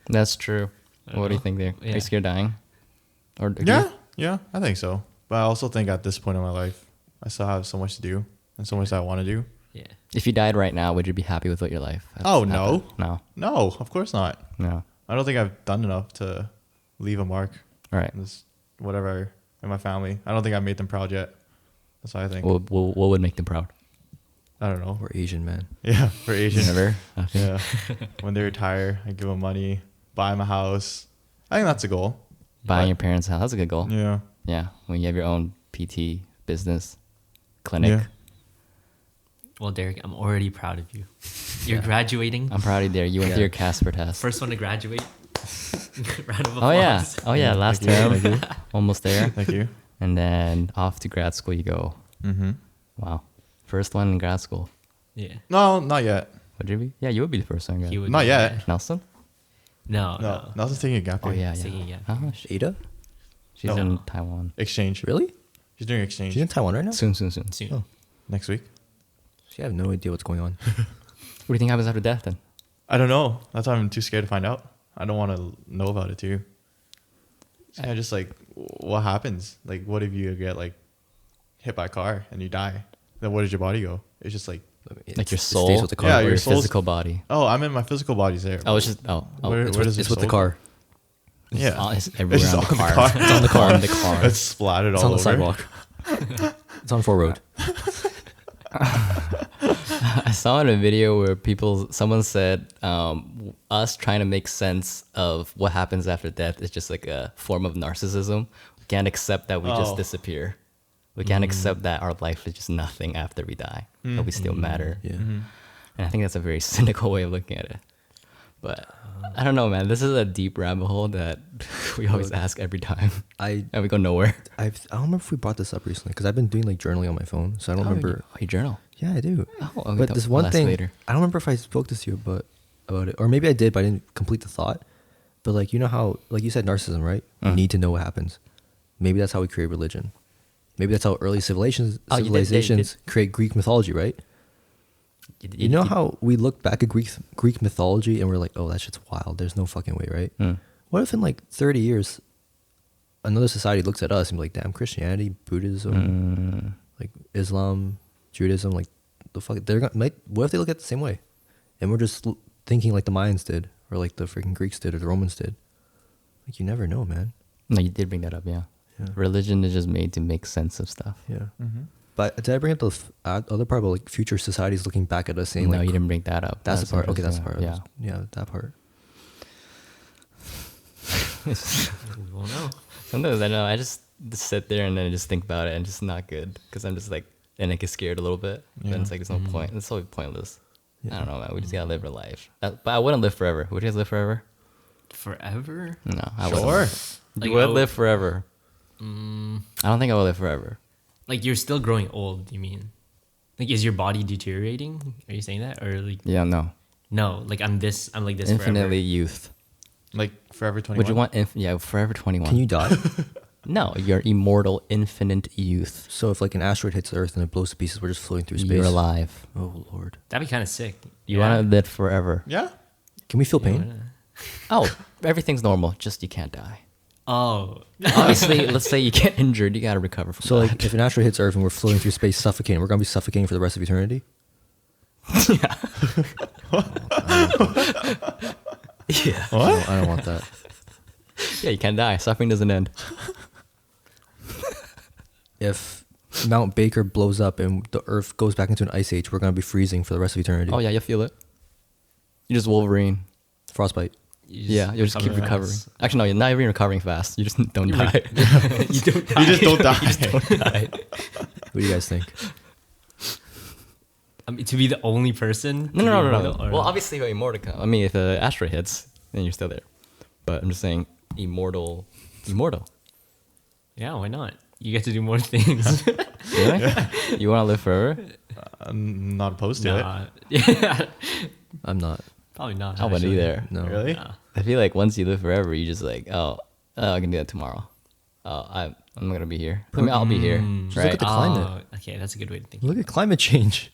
That's true. I don't What do you know. think there? Are Yeah. you scared of dying? Or do Yeah. you- Yeah. I think so. But I also think at this point in my life, I still have so much to do and so much that I want to do. Yeah, If you died right now, would you be happy with what your life? Oh, no. No. No, of course not. No. I don't think I've done enough to leave a mark All right. in this, whatever, in my family. I don't think I've made them proud yet. That's what I think. What would make them proud? I don't know. We're Asian, man. Yeah, for Asian. Never. Okay. Yeah. When they retire, I give them money, buy them a house. I think that's a goal. Buying But- your parents' house. That's a good goal. Yeah. Yeah. When you have your own PT business clinic. Yeah. well, Derek, I'm already proud of you. You're graduating. I'm proud of you there. You went through your Casper test. First one to graduate. Round of Oh yeah. applause. Oh yeah. Last Thank term, you. almost there. Thank you. And then off to grad school you go. Mm-hmm. Wow. First one in grad school. Yeah. No, not yet. Would you be? Yeah, you would be the first one in grad. He would Not be yet. there. Nelson? No. No, Nelson's taking a gap Oh year. yeah, yeah. Taking a gap Oh, Ada? she's No. in Taiwan. Exchange. Really? She's doing exchange She's in Taiwan right now? Soon. Soon. Oh. next week. See, I have no idea what's going on. What do you think happens after death then? I don't know. That's why I'm too scared to find out. I don't want to know about it too. Yeah, just like what happens? Like, what if you get like hit by a car and you die? Then where does your body go? It's just like, Like your It soul? stays with the car. Yeah, or your your soul's- physical body? oh, I'm in my physical body's there. Oh, it's just Where It's does with, your it's with the soul car. Yeah. It's everywhere just on the on the car. car. It's on the car. On the car. It's splattered It's all on the over. sidewalk. It's on 4 Road. I saw in a video where someone said, us trying to make sense of what happens after death is just like a form of narcissism. We can't accept that we just Oh. disappear. We can't accept that our life is just nothing after we die, that we still matter. Yeah. And I think that's a very cynical way of looking at it. But I don't know, man. This is a deep rabbit hole that we always ask every time, I and we go nowhere. I don't remember if we brought this up recently because I've been doing like journaling on my phone, so I don't remember. Oh, you journal. Yeah, I do. Oh, okay, But this one that's thing, later. I don't remember if I spoke this to you about it, or maybe I did, but I didn't complete the thought. But like, you know how, like you said, narcissism, right? You need to know what happens. Maybe that's how we create religion. Maybe that's how early Oh, you did- civilizations create Greek mythology, right? You know how we look back at Greek mythology and we're like, oh, that shit's wild. There's no fucking way, right? Mm. What if in like 30 years, another society looks at us and be like, damn, Christianity, Buddhism, like Islam, Judaism, like the fuck, what if they look at it the same way? And we're just thinking like the Mayans did, or like the freaking Greeks did, or the Romans did. Like, you never know, man. No, you did bring that up, yeah. Yeah. Religion is just made to make sense of stuff. Yeah. Mm-hmm. But did I bring up the other part about like future societies looking back at us saying No, like, you didn't bring that up. that's the part. Okay, that's the part. Yeah. Yeah, that part. We won't know. Sometimes I know I just sit there and then I just think about it and it's just not good because I'm just like, and I get scared a little bit. Yeah. Then it's like, there's no point. It's so pointless. Yeah. I don't know, man. We just gotta live our life. But I wouldn't live forever. Would you guys live forever? Forever? No, I Sure. wouldn't. Like, You would oh, live forever. Mm, I don't think I would live forever. like you're still growing old, you mean? Like is your body deteriorating? Are you saying that? Or like Yeah, no. no, like I'm like this Infinitely forever. youth. Like Forever 21. Would you want, forever 21? Can you die? No, you're immortal, infinite youth. So if like an asteroid hits Earth and it blows to pieces, we're just floating through space. You're alive. Oh Lord. That'd be kind of sick. You want to live forever. Yeah. Can we feel You pain? wanna- Oh, everything's normal. Just you can't die. Oh. Obviously, let's say you get injured, you gotta recover from So that. like if an asteroid hits Earth and we're floating through space suffocating, we're gonna be suffocating for the rest of eternity? yeah. What? I don't want that. Yeah, you can't die. Suffering doesn't end. If Mount Baker blows up and the Earth goes back into an ice age, we're gonna be freezing for the rest of eternity. Oh yeah, you'll feel it. You're just Wolverine. Frostbite. Yeah, you'll just keep recover recovering. fast. Actually, no, you're not even recovering fast. You just don't die. You don't You just don't die. What do you guys think? I mean, to be the only person. No. to be immortal, or- Well, obviously, you're immortal. I mean, if an asteroid hits, then you're still there. But I'm just saying, immortal. Yeah, why not? You get to do more things. Really? You want to live forever? I'm not opposed to Nah. Yeah. I'm not. Probably not. I wouldn't actually. either. No. it. Really? Nah. I feel like once you live forever, you just like, I can do that tomorrow. I'm not gonna be here. I mean, I'll be here, Just right? look at the climate. Oh, okay, that's a good way to think. Look at climate change.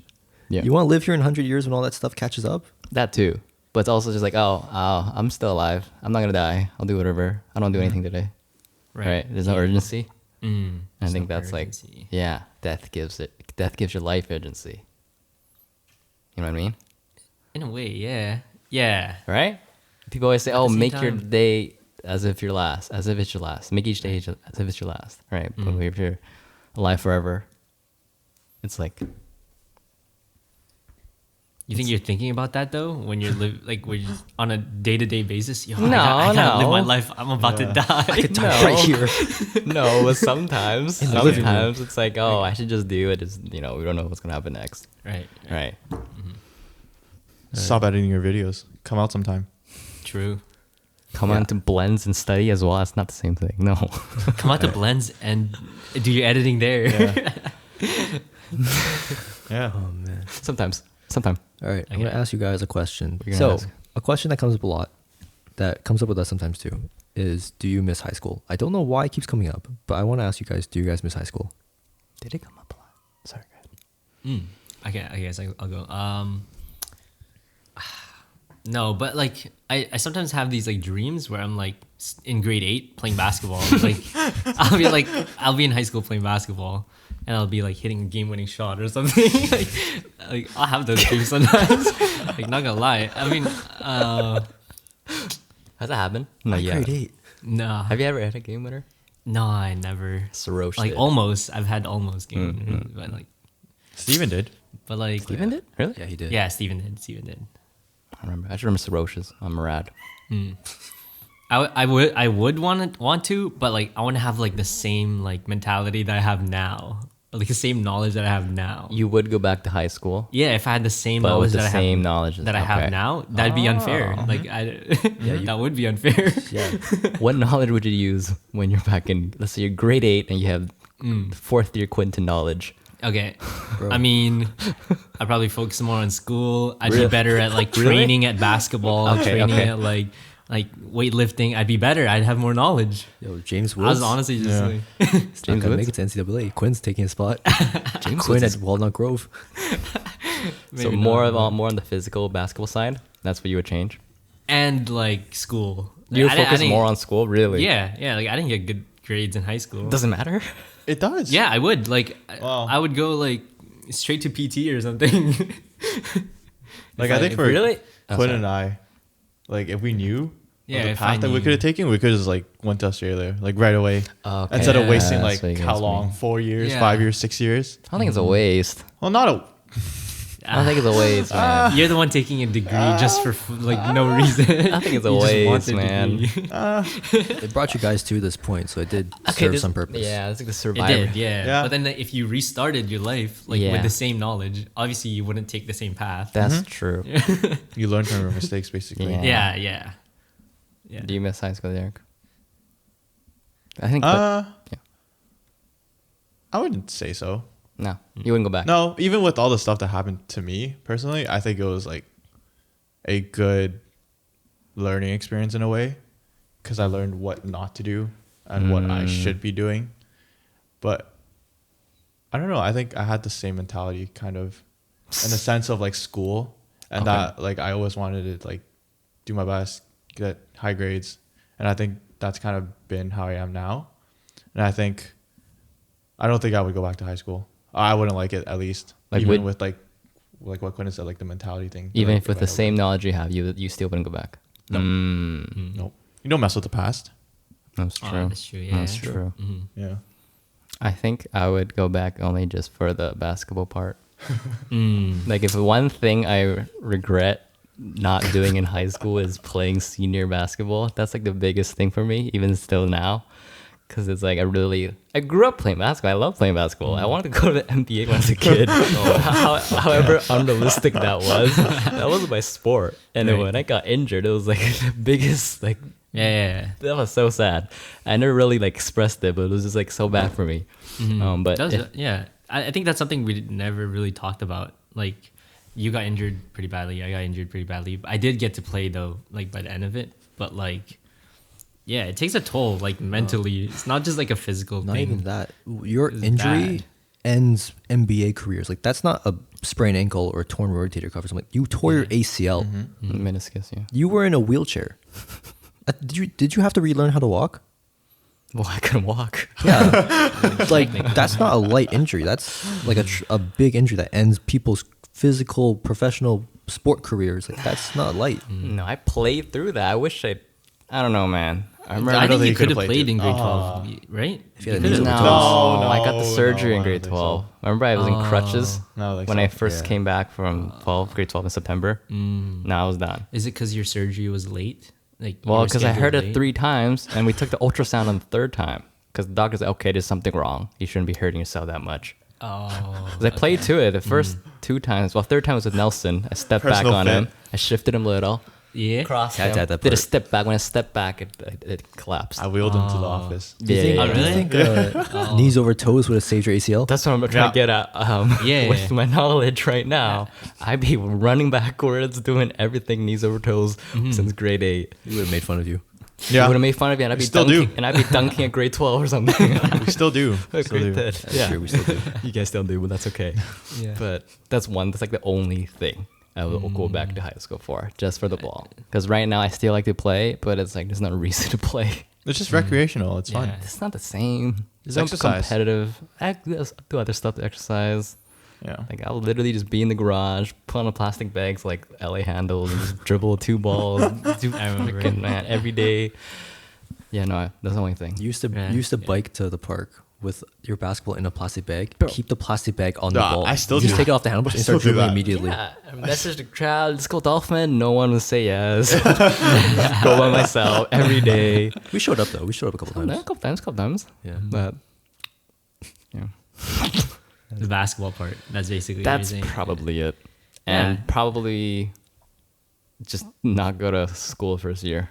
Yeah, You want to live here in 100 years when all that stuff catches up? that too. But it's also just like, I'm still alive. I'm not gonna die. I'll do whatever. I don't do anything today. Right? There's no urgency. Mm, I there's think no that's urgency. like, yeah, death gives your life urgency. You know what I mean? In a way, yeah. Yeah. Right? People always say, At the same make your time- day as if you're last, as if it's your last. Make each day as if it's your last. Right? But if you're alive forever, it's like, You think you're thinking about that though when you're when you're just on a day-to-day basis? Yo, I No, gotta live my no. life. I'm about to die. no. Right here. No, but sometimes In the living room. it's like, I should just do it. It's, we don't know what's gonna happen next. Right. Right. Stop editing your videos. Come out sometime. True. Come on to blends and study as well. It's not the same thing. No. Come out to blends and do your editing there. Yeah. Yeah. Oh man. Sometime. All right, I'm gonna ask you guys a question. What are you gonna So, ask? a question that comes up a lot, that comes up with us sometimes too, is do you miss high school? I don't know why it keeps coming up, but I want to ask you guys, do you guys miss high school? Did it come up a lot? Sorry, go ahead. Okay, I guess I'll go. No, but like I sometimes have these like dreams where I'm like in grade 8 playing basketball. Like I'll be in high school playing basketball and I'll be like hitting a game-winning shot or something. like I'll have those dreams sometimes. Like not gonna lie. I mean, Has that happened? Not yet. Grade 8. no. Have you ever had a game winner? No, I never. Sarosh Like did. almost. I've had almost game winners, but like Steven did. Steven did? Really? Yeah, he did. yeah, Steven did. I don't remember. I just remember Saroshes on Murad. I would want to, but like I want to have like the same like mentality that I have now, like the same knowledge that I have now. You would go back to high school, Yeah, if I had the same but knowledge with the that same I have knowledge that I have now, that'd be unfair. Like that would be unfair. Yeah. What knowledge would you use when you're back in, let's say you're grade 8 and you have fourth year Quentin knowledge? Okay, Bro. I mean, I'd probably focus more on school. I'd Really? be better at like Really? training at basketball, Okay, training okay. at like weightlifting. I'd be better. I'd have more knowledge. Yo, James I was Woods. honestly just Yeah. like, He's not James gonna Woods? make it to NCAA. Quinn's taking his spot. James Quinn Woods at Walnut Grove. So maybe more not. on the physical basketball side. That's what you would change. And like school. You would I didn't- focus more on school, really? Yeah. Like I didn't get good grades in high school. Doesn't matter. It does. Yeah, I would. Like, Wow. I would go like straight to PT or something. Like If I think if for really? Quinn and I, like if we knew Yeah, the if path I that we knew. could have taken, we could have just like went to Australia like right away Okay. instead of wasting Yeah, like that's what you how guys long? mean. 4 years, Yeah. 5 years, 6 years. I don't think it's a waste. Well, not a. I don't think it's a waste, man. You're the one taking a degree just for like no reason. I think it's a You just want waste, the man. degree. It brought you guys to this point, so it did Okay, serve this- some purpose. Yeah, it's like the It survivor. did, yeah. Yeah. But then if you restarted your life like Yeah. with the same knowledge, obviously you wouldn't take the same path. That's true. You learn from your mistakes, basically. Yeah. Yeah. Do you miss high school, Derek? I think. Uh, yeah. I wouldn't say so. No, you wouldn't go back. No, even with all the stuff that happened to me personally, I think it was like a good learning experience in a way, because I learned what not to do and what I should be doing. But I don't know. I think I had the same mentality, kind of, in the sense of like school, and Okay. that like I always wanted to like do my best, get high grades, and I think that's kind of been how I am now. And I don't think I would go back to high school. I wouldn't like it, at least. Like Even with- with like what Quentin said, like the mentality thing. Even Like, if with right the same away. knowledge you have, you still wouldn't go back. No. Nope. You don't mess with the past. That's Oh, true. that's true, yeah. That's true. Yeah. I think I would go back only just for the basketball part. Mm. Like if one thing I regret not doing in high school is playing senior basketball, that's like the biggest thing for me, even still now. Because it's like I grew up playing basketball. I love playing basketball. I wanted to go to the NBA when I was a kid. However unrealistic that was my sport. And then Right. when I got injured, it was like the biggest, like, Yeah. that was so sad. I never really like expressed it, but it was just like so bad for me. But That was, if- yeah. I think that's something we never really talked about. Like, you got injured pretty badly. I got injured pretty badly. I did get to play though, like by the end of it. But like, yeah, it takes a toll, like mentally. It's not just like a physical Not thing. even that. Your It's injury bad. ends NBA careers. Like that's not a sprained ankle or a torn rotator cuff or something. You tore your ACL. meniscus, yeah. You were in a wheelchair. Did you have to relearn how to walk? Well, I couldn't walk. Yeah, like that's not a light injury. That's like a big injury that ends people's physical, professional sport careers. Like that's not light. No, I played through that. I don't know, man. I remember. I think that you you could could've have played played in it. grade 12, right? If you had You knees could've. over No, toes. No, I got the surgery no, in I grade don't think 12. so. I remember I was in crutches No, like when so. I first Yeah. came back from grade 12 in September. No, I was done. Is it because your surgery was late? Like, you Well, were because I heard scheduled it late? 3 times, and we took the ultrasound on the 3rd time. Because the doctor said, okay, there's something wrong. You shouldn't be hurting yourself that much. Oh. 'Cause I played to it the first 2 times. Well, third time was with Nelson. I stepped Personal back on fit. him. I shifted him a little. Yeah. Crossed Had him. to have that Did a part. step back. When I stepped back, it collapsed. I wheeled him to the office. Do you think, Yeah, do you yeah. think knees over toes would have saved your ACL? That's what I'm trying to get at. Yeah. With my knowledge right now, I'd be running backwards, doing everything knees over toes since grade 8. He would have made fun of you. Yeah, Would have made fun of you, and I'd be Still dunking, do. and I'd be dunking at grade 12 or something. we still do. At Still grade do. 10. That's true, we still do. You guys still do, but that's okay. Yeah. But that's like the only thing I will go back to high school for, just for the ball. Because right now I still like to play, but it's like there's no reason to play. It's just recreational. It's fun. Yeah. It's not the same. It's Don't exercise. competitive. I do other stuff to exercise. Yeah. Like I'll literally just be in the garage, put on a plastic bags like LA handles, and just dribble 2 balls, do I remember. freaking man every day. Yeah, no, that's the only thing. You used to Yeah. you used to bike to the park with your basketball in a plastic bag. Bro. Keep the plastic bag on the Nah, ball. I still You just do take it that. off the handlebars I and still start do dribbling that. immediately. Yeah, message the crowd. Let's go Dolphin. No one would say yes. Go by myself every day. We showed up though. We showed up a couple No, times. a couple times. Yeah. But yeah, The basketball part. That's basically what that's you're saying. probably it. Yeah. And probably just not go to school first year.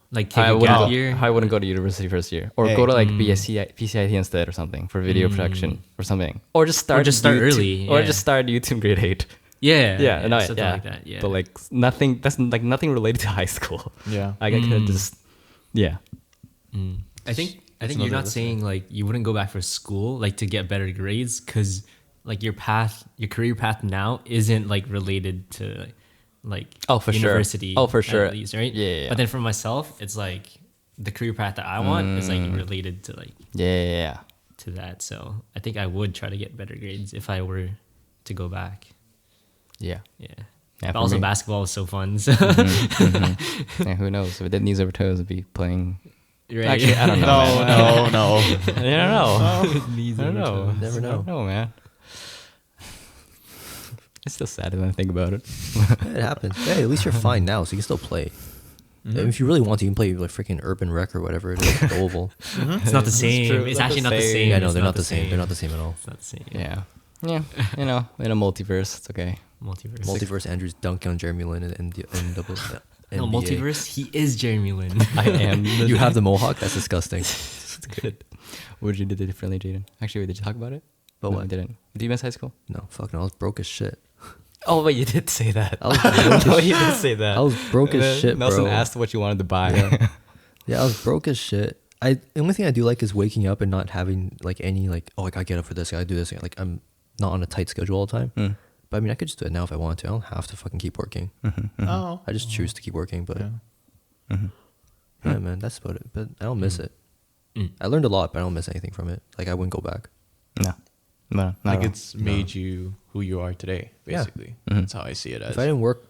Like take a gap year. I wouldn't go to university first year, or Hey. go to like PCIT instead or something for video production or something, or just start start YouTube- early, or yeah. just start YouTube grade 8. Yeah. Yeah, no, something yeah. like that. Yeah. But like nothing. That's like nothing related to high school. Yeah. Like I could just yeah. I think That's you're another not lesson. saying like you wouldn't go back for school like to get better grades because like your career path now isn't like related to like Oh, for sure. university. Oh, for sure. At least, right? Yeah, yeah, yeah. But then for myself, it's like the career path that I want is like related to like Yeah. to that. So I think I would try to get better grades if I were to go back. Yeah. Yeah. Yeah, But for also me. basketball is so fun. So Yeah, who knows? If it did knees over toes, I'd be playing. right. Actually, I don't know. man. No. I don't know. Knees I don't over know. toes. Never I know. don't know, man. It's still sad when I think about it. It happens. Hey, at least you're fine now, so you can still play. And if you really want to, you can play like freaking Urban Rec or whatever it is, the Oval. It's not the same. true. It's Not actually the not the same. same. Yeah, no, It's they're not the same. They're not the same at all. It's not the same. Yeah. Yeah. You know, in a multiverse, it's okay. Multiverse. Multiverse Andrew's dunking on Jeremy Lin and double. No, NBA. multiverse. He is Jeremy Lin. I am. You have the mohawk. That's disgusting. It's good. What did you do differently, Jayden? Actually, wait, did you talk about it? But No, what? I didn't. Did you miss high school? No, fuck no. I was broke as shit. Oh, wait, you did say that. I was broke Oh, as you did say that. I was broke as And then shit, Nelson bro. asked what you wanted to buy. Yeah. Yeah, I was broke as shit. The only thing I do like is waking up and not having like any like, oh, I gotta get up for this, I gotta do this. Like I'm not on a tight schedule all the time. Mm. But I mean, I could just do it now if I want to. I don't have to fucking keep working. Oh. I just choose to keep working. But Yeah. yeah, man, that's about it. But I don't miss it. I learned a lot, but I don't miss anything from it. Like I wouldn't go back. No. No, not Like at all. it's made you who you are today, Yeah. basically. That's how I see it as. If I didn't work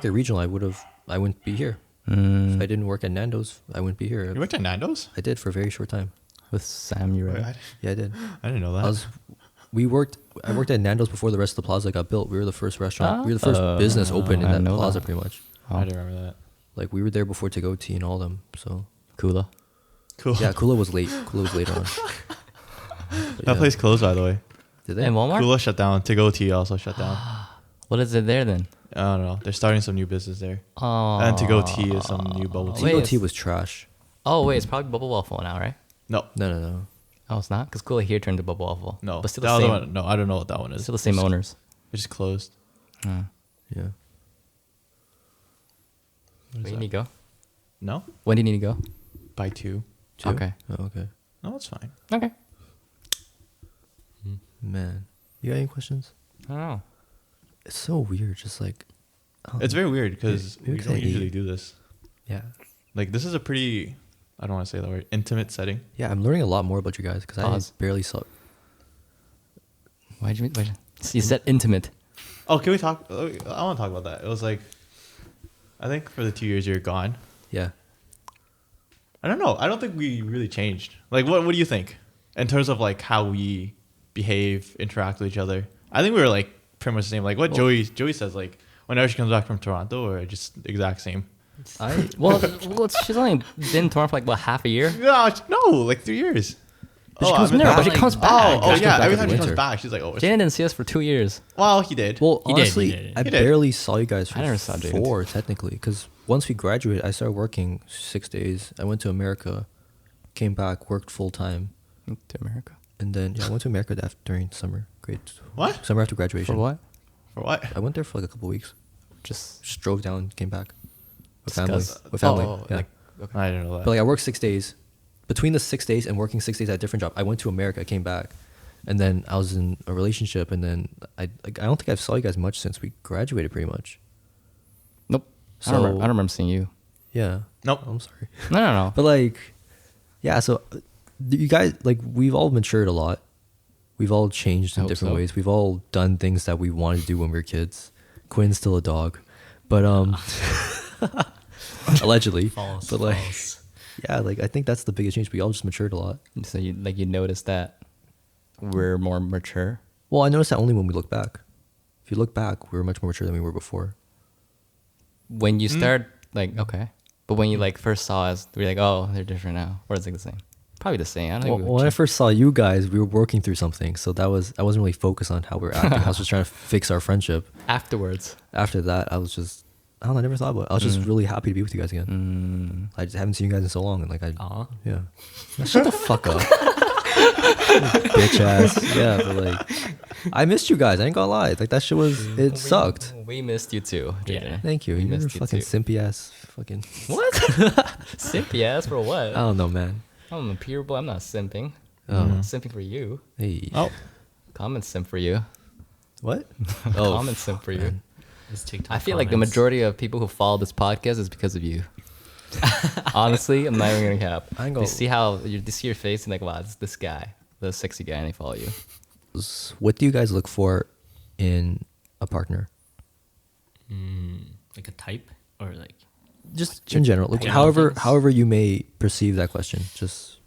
at regional, I wouldn't be here. If I didn't work at Nando's, I wouldn't be here. You worked at Nando's? I did for a very short time. With Sam, you're Wait, right. Yeah, I did. I didn't know that. I worked at Nando's before the rest of the plaza got built. We were the first restaurant. We were the first Oh, business open in I that know plaza, that. pretty much. I didn't remember that. Like we were there before To Go Tea and all them. So Kula. Cool. yeah, Kula was late. Kula was later on. But That yeah. place closed, by the way. Did they? And Walmart? Kula shut down. To Go Tea also shut down. What is it there then? I don't know. They're starting some new business there. Oh. And To Go Tea is some new bubble To tea. Wait, Go it's- Tea was trash. Oh, wait, it's probably Bubble Waffle now, right? No. No. Oh, it's not? Because Kula here turned to Bubble Waffle. No. But still the the other same. one. No, I don't know what that one is. Still the same owners. It just closed. Hmm. Yeah. Where do you need to go? No? When do you need to go? By two. Two? Okay. Oh, okay. No, it's fine. Okay. Man, you got any questions? I don't know. It's so weird. Just like. oh, It's very weird because Maybe we it's don't like usually eight. do this. Yeah. Like, this is a pretty, I don't want to say the word, intimate setting. Yeah, I'm learning a lot more about you guys because I Pause. barely saw. Why'd you you said intimate. Oh, can we talk? I want to talk about that. It was like, I think for the 2 years you're gone, Yeah. I don't know. I don't think we really changed. Like, what do you think in terms of like how we behave, interact with each other? I think we were like pretty much the same. Like what Joey says, like whenever she comes back from Toronto, or just the exact same. Well, she's only been in Toronto for like, what, half a year? No, like 3 years. Oh, comes I meant No, that. but she comes back. Oh, She yeah. comes back Every in time the she comes winter. back, she's like, oh, Jayden didn't see us for 2 years. well, he did. Well, He did, honestly, he did. I He did. barely saw you guys for I never saw Jayden. 4 technically, because once we graduated, I started working 6 days. I went to America, came back, worked full time, To America. and then I went to America during summer, What? summer after graduation. For what? For what? I went there for like a couple weeks. Just Just drove down, came back with family. discuss- With family, Oh, yeah. like, okay. I didn't know that. But like I worked 6 days. Between the 6 days and working 6 days at a different job, I went to America, came back, and then I was in a relationship, and then I don't think I saw you guys much since we graduated, pretty much. Nope. So- I don't remember seeing you. Yeah. Nope. I'm sorry. No. But like, yeah. So you guys, like, we've all matured a lot. We've all changed I in hope different so. ways. We've all done things that we wanted to do when we were kids. Quinn's still a dog, but allegedly. False. But like, false. yeah, like I think that's the biggest change. We all just matured a lot. So you noticed that we're more mature. Well, I noticed that only when we look back. If you look back, we were much more mature than we were before. When you start like okay, but when you like first saw us, we're like, oh, they're different now, or it's like the same. Probably the same. I don't think Well, we would when I change. first saw you guys, we were working through something, so I wasn't really focused on how we were acting. I was just trying to fix our friendship. Afterwards. After that, I was just, I don't know, I never thought about it. I was just really happy to be with you guys again. I just haven't seen you guys in so long, and like Aw. yeah. Now, shut the fuck up, bitch ass. Yeah, but like, I missed you guys. I ain't gonna lie. Like that shit was, it sucked. We missed you too. Yeah. Jayden. Thank you. We You're missed you fucking too. simpy ass. Fucking. What? Simpy ass for what? I don't know, man. I'm a pure boy. I'm not simping. Oh. I'm simping for you. Hey. Oh, Comment simp for you. What? Comment simp for you. man. This TikTok I feel like the comments. majority of people who follow this podcast is because of you. Honestly, I'm not even gonna cap. I ain't They gonna- see how they see your face and like, wow, it's this guy, the sexy guy, and they follow you. What do you guys look for in a partner? Like a type or like Just in general. Like, General things? however you may perceive that question. Just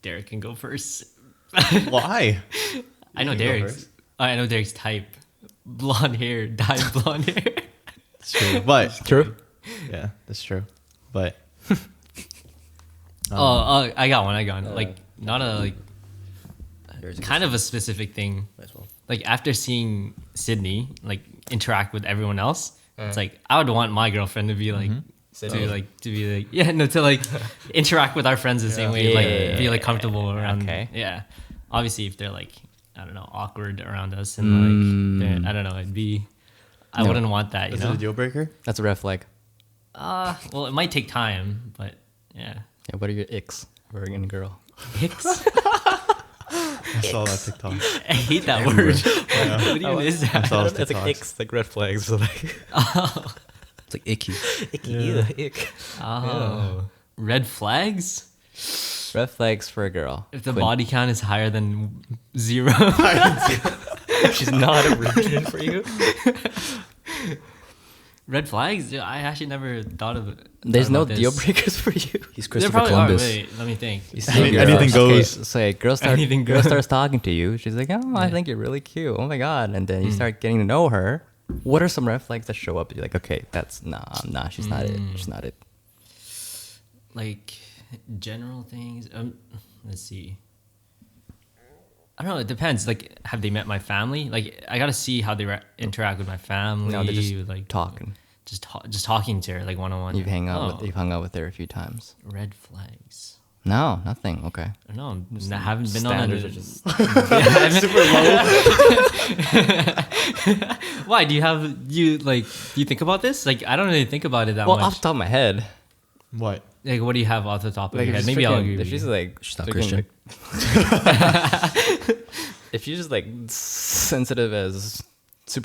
Derek can go first. why? I know can go Derek's. first. I know Derek's type. Blonde hair, dyed blonde hair. It's true, but True. yeah, that's true. But I got one. Like not a like kind of a specific thing. Might as well. Like after seeing Sydney like interact with everyone else, it's like I would want my girlfriend to be like Sydney. to be like to like interact with our friends the same way, like be like comfortable around. Okay. Yeah. Obviously, if they're like I don't know awkward around us and like I don't know, it'd be. I No. wouldn't want that. You is know. it a deal breaker? That's a red flag. Well, it might take time, but yeah. Yeah, what are your icks for a girl? Hicks. I saw that TikTok. I hate that word. What even is I that? saw those It's like TikToks. icks, like red flags. So like It's like icky. icky, ick. Oh, red flags. Red flags for a girl. If the Quinn. body count is higher than 0, she's not a virgin for you. red flags. Yeah, I actually never thought of it. There's thought no about this. deal breakers for you. He's There Christopher probably Columbus. are. Wait, let me think. Anything goes. Okay, so a girl Anything girl goes. starts talking to you. She's like, "Oh, I think you're really cute. Oh my god!" And then you start getting to know her. What are some red flags that show up? You're like, "Okay, that's nah. She's not it. She's not it." Like general things. Let's see. I don't know. It depends. Like, have they met my family? Like, I gotta see how they interact with my family. No, they're just with, like talking. just talking to her like one on one. You've hung out with her a few times. Red flags. No, nothing. Okay. I don't know. I haven't been on Standards a, are just Why do you think about this? Like I don't really think about it that well much. off the top of my head. What? Like what do you have off the top of Like your if head? she's Maybe I'll freaking- agree if with she's you. like She's not freaking, Christian. like- if she's just like super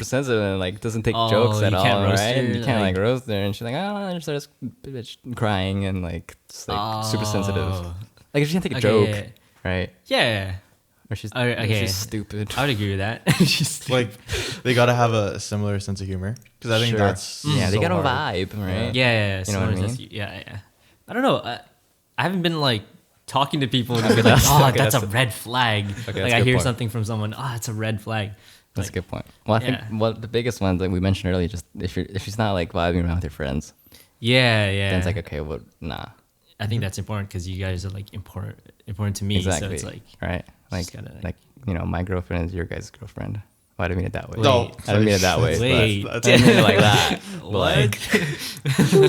sensitive and like doesn't take Oh, jokes at you all, can't roast right? her, You can't like like- roast her, and she's like, oh, and she starts bitch crying and like just like super sensitive. Oh. Like if she can't take a Okay, joke, right? Yeah. Or she's Oh, okay. she's stupid. I would agree with that. She's Like, they gotta have a similar sense of humor because I think Sure. that's yeah, they so got a hard. vibe, right? yeah, You know what I similar mean? to- yeah. I don't know. I haven't been like talking to people and be like, That's- oh, okay, that's a that's- red flag. that's Like a I good hear point. something from someone, it's a red flag. That's a Like, good point. Well, I think Yeah. what the biggest ones that we mentioned earlier, just if she's not like vibing around with your friends, Yeah. then it's like okay, well, nah. I think that's important because you guys are like important to me. Exactly. So it's like right. Like just gotta, like my girlfriend is your guys' girlfriend. Well, I didn't mean it that way. No. I didn't mean it that way. Wait. But I didn't mean it like that. But like,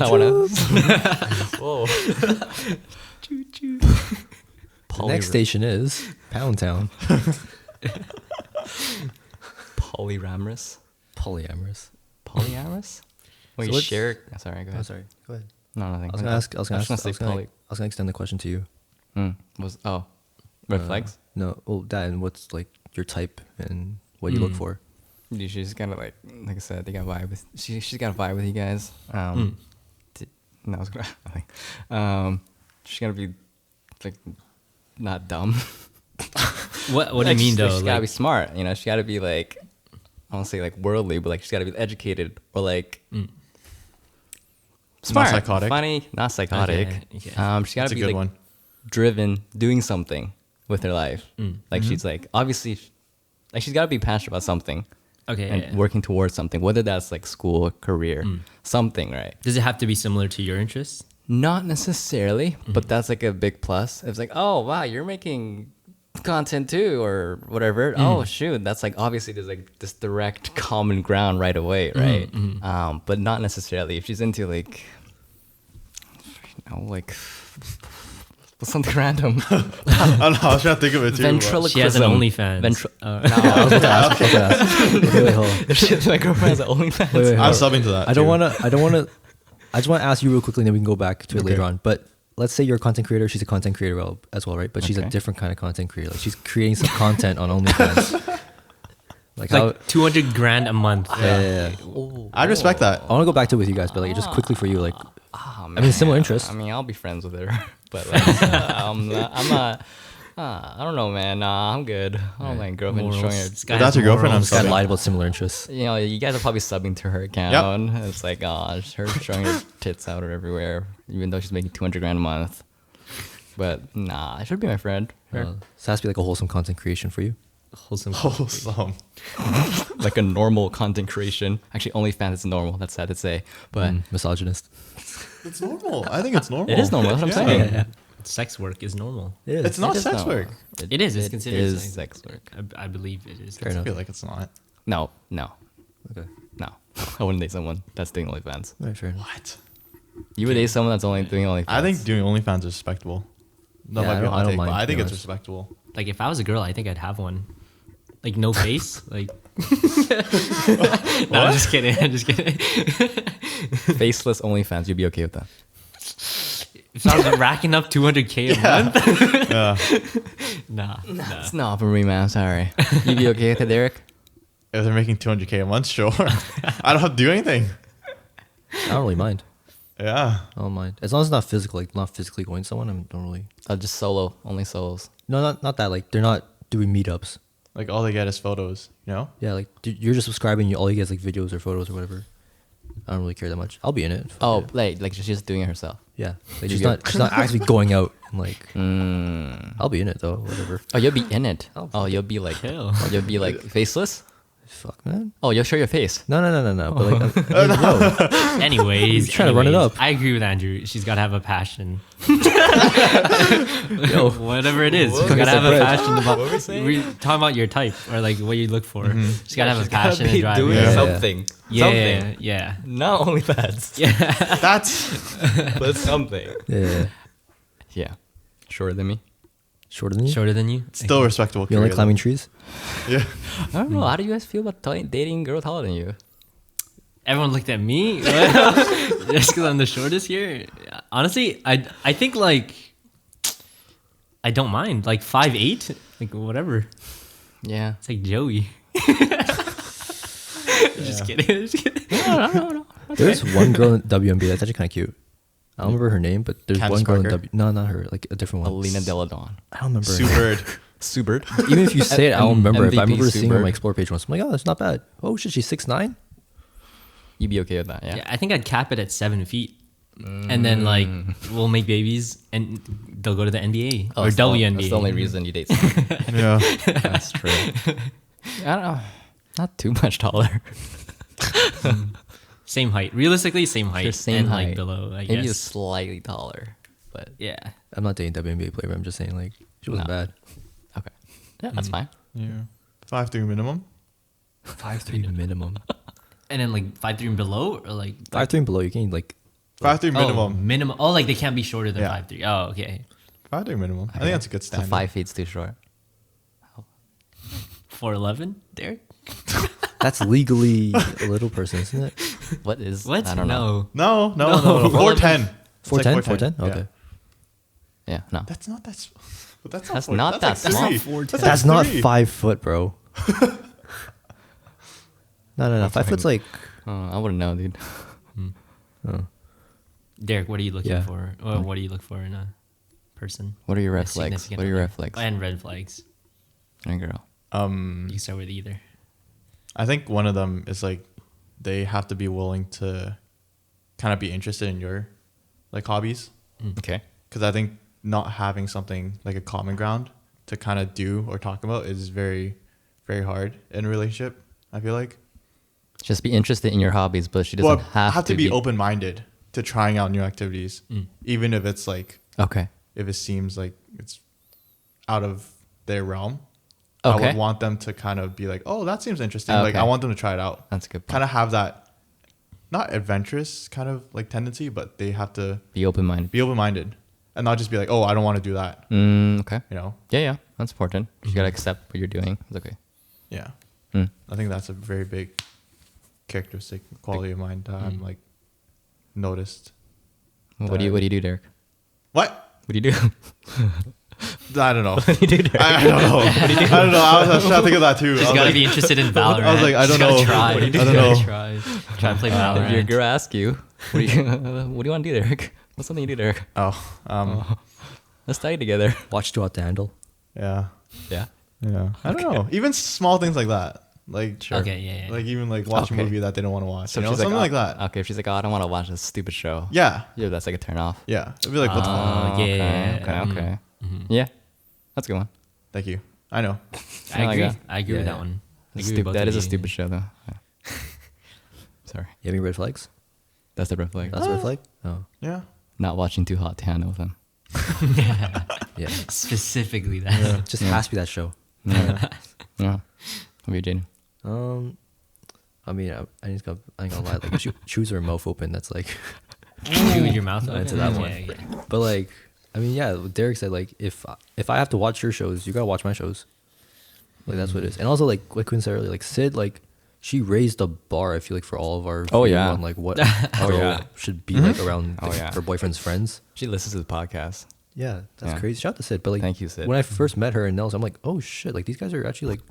I wanna. Whoa. choo choo. The next station is Pound Town. Polyamorous. Polyamorous. Polyamorous. Well, So you what's- share. Sorry, go ahead. Oh, sorry. Go ahead. No, nothing. I was gonna ask. I was gonna just say extend the question to you. red flags. No. Well, that and what's like your type and what you look for. She's kind of like I said, they got vibe with. She's got a vibe with you guys. No, I was gonna. I think. She's gonna be like not dumb. What do you mean though? She's gotta Like, be smart. She gotta be like, I don't say like worldly, but like she's gotta be educated or like smart, psychotic. funny, not psychotic. Okay. She's That's gotta a be good like one. driven, doing something with her life. Like she's like obviously, like she's gotta be passionate about something okay. and yeah. working towards something, whether that's like school, career, something, right? Does it have to be similar to your interests? Not necessarily, but that's like a big plus. It's like, oh wow, you're making content too, or whatever. Oh shoot, that's like obviously there's like this direct common ground right away, right? But not necessarily. If she's into like, like something random, I don't know. I was trying to think of it too. ventriloquism. She has an OnlyFans. No, I was about to ask. Wait, hold on. If she's my girlfriend has an OnlyFans. Wait, I'm hold on. subbing to that. I don't too. want to. I just want to ask you real quickly, and then we can go back to it later on. But let's say you're a content creator. She's a content creator as well, right? But she's a Okay. different kind of content creator. Like she's creating some content on OnlyFans. Like It's how? like 200 grand a month. Yeah. I respect that. I want to go back to it with you guys, but like just quickly for you, like Oh, I mean, similar interests. I mean, I'll be friends with her, but like, I'm not. I don't know, man. Nah, I'm good. I don't like girlfriend showing her. This guy That's has your girlfriend, morals. I'm kind subbing. of lied about similar interests. You guys are probably subbing to her account. It's like, just her showing her tits out or everywhere, even though she's making 200 grand a month. But nah, she should be my friend. Sure. So it has to be like a wholesome content creation for you. Wholesome. Wholesome. Like a normal content creation. Actually, OnlyFans is normal. That's sad to say, but Misogynist. It's normal. I think it's normal. it is normal. That's what I'm saying. Yeah. Sex work is normal. It's not It is sex normal. work. It is. It's It considered is sex. sex work. I believe it is. Fair I enough. feel like it's not. No. Okay. I wouldn't date someone that's doing OnlyFans. All right, fair enough. What? You would date someone that's only doing OnlyFans. I think doing OnlyFans is respectable. That Yeah, might I be a don't- hot I don't take, mind, but I to think be it's honest. respectable. Like if I was a girl, I think I'd have one. Like no face. Like. No, I'm just kidding. I'm just kidding. faceless OnlyFans. You'd be okay with that. If I was racking up 200K a month, Yeah. nah. It's not for me, man. Sorry. You'd be okay with it, Derek? If they're making 200K a month, sure. I don't have to do anything. I don't really mind. Yeah. I don't mind as long as it's not physical, like not physically going to someone. I don't really. Just solo. Only solos. No, not that. Like they're not doing meetups. Like all they get is photos, you know? Yeah, like you're just subscribing. All you get is like videos or photos or whatever. I don't really care that much. I'll be in it. Oh, like she's just doing it herself. Yeah, like You she's get- not actually going out and like. Mm. I'll be in it though. Whatever. Oh, you'll be in it. Oh, Oh, you'll be like, Chill. you'll be like faceless. Fuck man. Oh, you'll show your face. No. But like, no. Anyways, You're trying to run it up. I agree with Andrew. She's got to have a passion. Yo, Whatever it is, Whoa. she's got to have a Bread. passion about. What were we saying? We're talking about your type or like what you look for. She's got to have a passion and drive. doing Yeah. something. Yeah, Something. yeah. Not only that, Yeah. That's but something. yeah. Yeah. Shorter than me. Shorter than you. Shorter than you? still respectable. You don't like career, climbing trees? though. Yeah. I don't know. How do you guys feel about dating girls taller than you? Everyone looked at me just because I'm the shortest here. Honestly, I think like I don't mind like 5'8", like whatever. Yeah. It's like Joey. Just kidding. Just kidding. No. There's one girl in WNB that's actually kind of cute. I don't remember her name, but there's Candace one girl in Parker? W. No, not her. Like a different one. Alina Deladon. I don't remember. her Sue name. Bird. Subert. Even if you say it, I don't remember. If I MVP remember seeing her on Super. my explore page once, I'm like, oh, that's not bad. Oh shit, she's 6'9". You'd be okay with that, yeah? Yeah, I think I'd cap it at 7 feet. And then like we'll make babies and they'll go to the NBA or that's the only- WNBA. That's the only reason you date someone. Yeah. That's true. I don't know. Not too much taller. Same height. Realistically, same height. Same and height. like below, I Maybe guess. just slightly taller. but Yeah. I'm not dating WNBA player, but I'm just saying like she wasn't No. bad. okay. Yeah, that's fine. Yeah. 5'3" minimum. 5'3" minimum. And then like 5'3" and below, or like 5'3" and below, you can like 5'3" minimum. Oh, minimum. Oh, like they can't be shorter than Yeah. 5'3". Oh, okay. 5'3" minimum. I think that's a good So standard. 5 feet's too short. 4'11", Derek? that's legally a little person, isn't it? What is? What? I don't know. No. No. 4'10". It's 4'10"? like 4'10"? Yeah. Okay. Yeah, no. That's not that. But that's That's not. not that like small. three. That's, That's like not three. 5 foot, bro. No. 5 foot's like I wouldn't know, dude. Derek, what are you looking Yeah. for? Or what do you look for in a person? What are your A red flags? significant What are your other? red flags? And red flags. Hey, girl. You can start with either. I think one of them is like they have to be willing to kind of be interested in your like hobbies. Okay. Because I think not having something like a common ground to kind of do or talk about is very, very hard in a relationship. I feel like. Just be interested in your hobbies, but she doesn't have to be open-minded to trying out new activities, even if it's like Okay. if it seems like it's out of their realm. I Okay. would want them to kind of be like, oh, that seems interesting. Like Okay. I want them to try it out. That's a good point. Kind of have that, not adventurous kind of like tendency, but they have to Be open-minded. be open-minded and not just be like, oh, I don't want to do that. Okay. You know? Yeah, that's important. You gotta accept what you're doing. It's okay. Yeah. Mm. I think that's a very big characteristic quality of mine that I'm like noticed. What do you do, Derek? What? What do you do? I don't know. What do you do, Derek? I don't know. I don't know. I was trying to think of that too. I Just was gotta like, be interested in Valorant. I was like, I don't Just gotta know. Try. What do you do? Just I don't gotta Try to play If your Valorant. girl asks you, what do you want to do, Derek? What's something you do, Derek? Let's study together. watch too hot to handle. Yeah. Yeah. Yeah. I don't know. Even small things like that. Like, Okay, yeah. like even like watch a Okay. movie that they don't want to watch. So you know? she's Something like oh, that. Okay, if she's like, oh, I don't want to watch this stupid show. Yeah. Yeah, that's like a turn off. Yeah. It'd be like, what the fuck? yeah, okay, yeah, yeah. okay. Yeah, that's a good one. Thank you. I know. I like agree. that. I agree with Yeah. that one. I That's agree with stupid. both That of is a you. stupid show, though. Yeah. Sorry, You have any red flags? that's the red flag. That's a red flag? Oh. Yeah. Not watching Too Hot to Handle with him. Yeah. Specifically that. Just has to be that show. Yeah. Yeah. What about you, Jayden? I mean, I ain't gonna lie. Like, if you choose her mouth open, that's like. You with your mouth Not open? into that Yeah, one. yeah. But like, I mean, yeah. Derek said like, if I have to watch your shows, you gotta watch my shows. Like that's what it is. And also like Quinn said earlier, like Sid, like she raised the bar. I feel like for all of our Oh, view yeah. on like what a girl yeah. should be like around Oh, yeah. her boyfriend's friends. She listens to the podcast. Yeah, that's Yeah. crazy. Shout out to Sid. But like, Thank you, Sid. when I first met her and Nels, I'm like, oh shit, like these guys are actually like,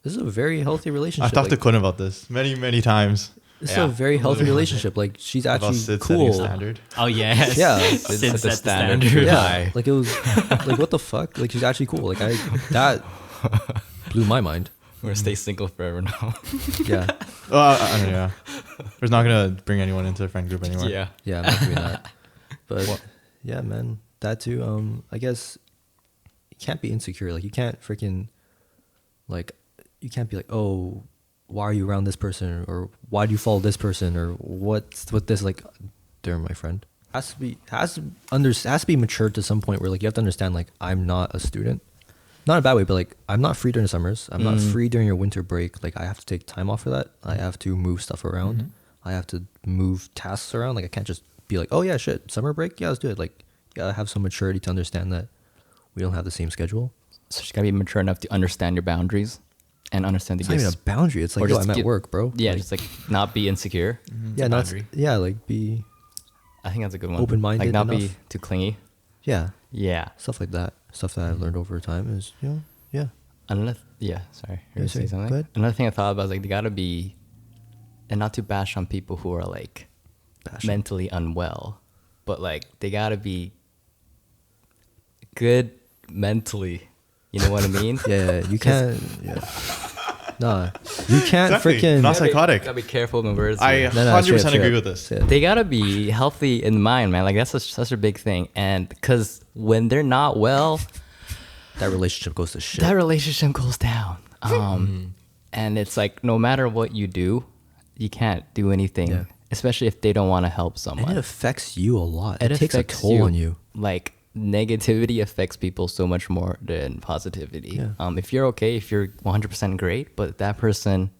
this is a very healthy relationship. I've talked like, to Quinn about this many, many times. This Yeah. is a very healthy relationship. Like she's About actually Sid setting a cool. standard. Oh yeah. Yeah. Sid Set the set the standard. standard. Yeah, High. like it was like what the fuck? Like she's actually cool. Like that blew my mind. We're gonna stay single forever now. Yeah, I don't know. Yeah. We're not gonna bring anyone into the friend group anymore. yeah. yeah, I'm not doing that. But yeah, man, that too. I guess you can't be insecure. Like you can't freaking like you can't be like, oh, why are you around this person, or why do you follow this person, or what's with this? Like, they're my friend. Has to be matured to some point where like you have to understand like I'm not a student. Not in a bad way, but like I'm not free during the summers. I'm not free during your winter break. Like I have to take time off for that. I have to move stuff around. I have to move tasks around. Like I can't just be like, oh yeah, shit, summer break, yeah, let's do it. Like you gotta have some maturity to understand that we don't have the same schedule. So she gotta be mature enough to understand your boundaries and understand the It's not even a boundary. It's like, yo, I'm at work, bro. Yeah, Like, just like not be insecure. yeah, not boundary. yeah, like be I think that's a good one. Open-minded like not be enough. too clingy. yeah, Yeah. stuff like that. Stuff that I've learned over time is yeah. Another sorry, you're Yeah, gonna say sorry, something. go ahead. Another thing I thought about is like they gotta be, and not to bash on people who are like mentally unwell, but like they gotta be good mentally. You know what I mean? Yeah, you can't. Yeah. Nah, you can't Exactly. freaking. Not psychotic. Gotta be careful with words. I here. 100% agree with this. They gotta be healthy in mind, man. Like that's such a big thing, and because when they're not well, That relationship goes to shit. that relationship goes down. And it's like no matter what you do, you can't do anything, Yeah. especially if they don't want to help and someone. it affects you a lot. It It takes a affects toll you. on you. like negativity affects people so much more than positivity. Yeah. If you're okay, if you're 100% great, but that person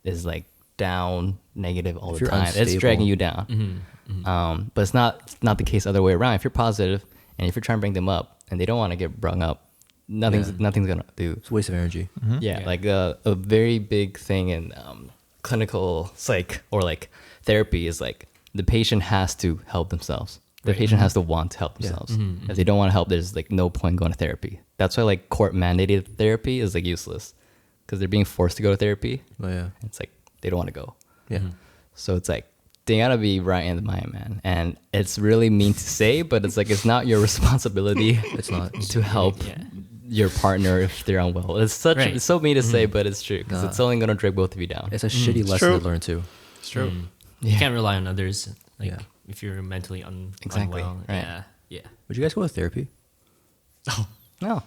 is like down, negative all If the you're time, it's unstable. dragging you down. But it's not the case other way around. If you're positive and if you're trying to bring them up and they don't want to get brung up, nothing's gonna do. It's a waste of energy. Yeah, Yeah. like a very big thing in clinical psych or like therapy is like the patient has to help themselves. The patient has to want to help themselves. If they don't want to help, there's like no point going to therapy. That's why like court mandated therapy is like useless because they're being forced to go to therapy. Oh yeah. It's like they don't want to go. Yeah. So it's like they gotta be right in the mind, man. And it's really mean to say, but it's like it's not your responsibility. It's not. to help Yeah. your partner if they're unwell. It's such Right. it's so mean to say, but it's true because Nah. it's only gonna drag both of you down. It's a shitty lesson true. to learn too. It's true. You can't rely on others. Like Yeah. if you're mentally Exactly, unwell. right. Yeah. Would you guys go to therapy? No.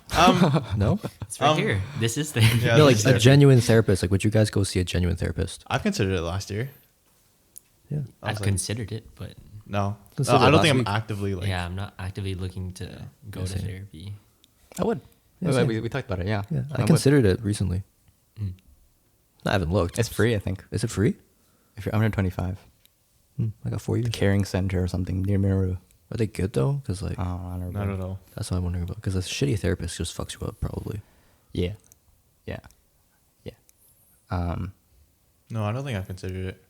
No. It's right here. This is there. Yeah, No, like that's a therapy. genuine therapist. Like, would you guys go see a genuine therapist? I've considered it last year. Yeah. I was I've like, considered it, but no. Considered I it don't think last I'm week. actively like. yeah, I'm not actively looking to go Yeah, to same. therapy. I would. Yeah, we, same. we talked about it, yeah. Yeah. I would. considered it recently. I haven't looked. It's free, I think. Is it free? If you're under 25. I got 4 years. Caring center or something near Miru. Are they good though? Because like I don't know. I don't know. that's what I'm wondering about. Because a shitty therapist just fucks you up probably. Yeah. Yeah. Yeah. No, I don't think I've considered it.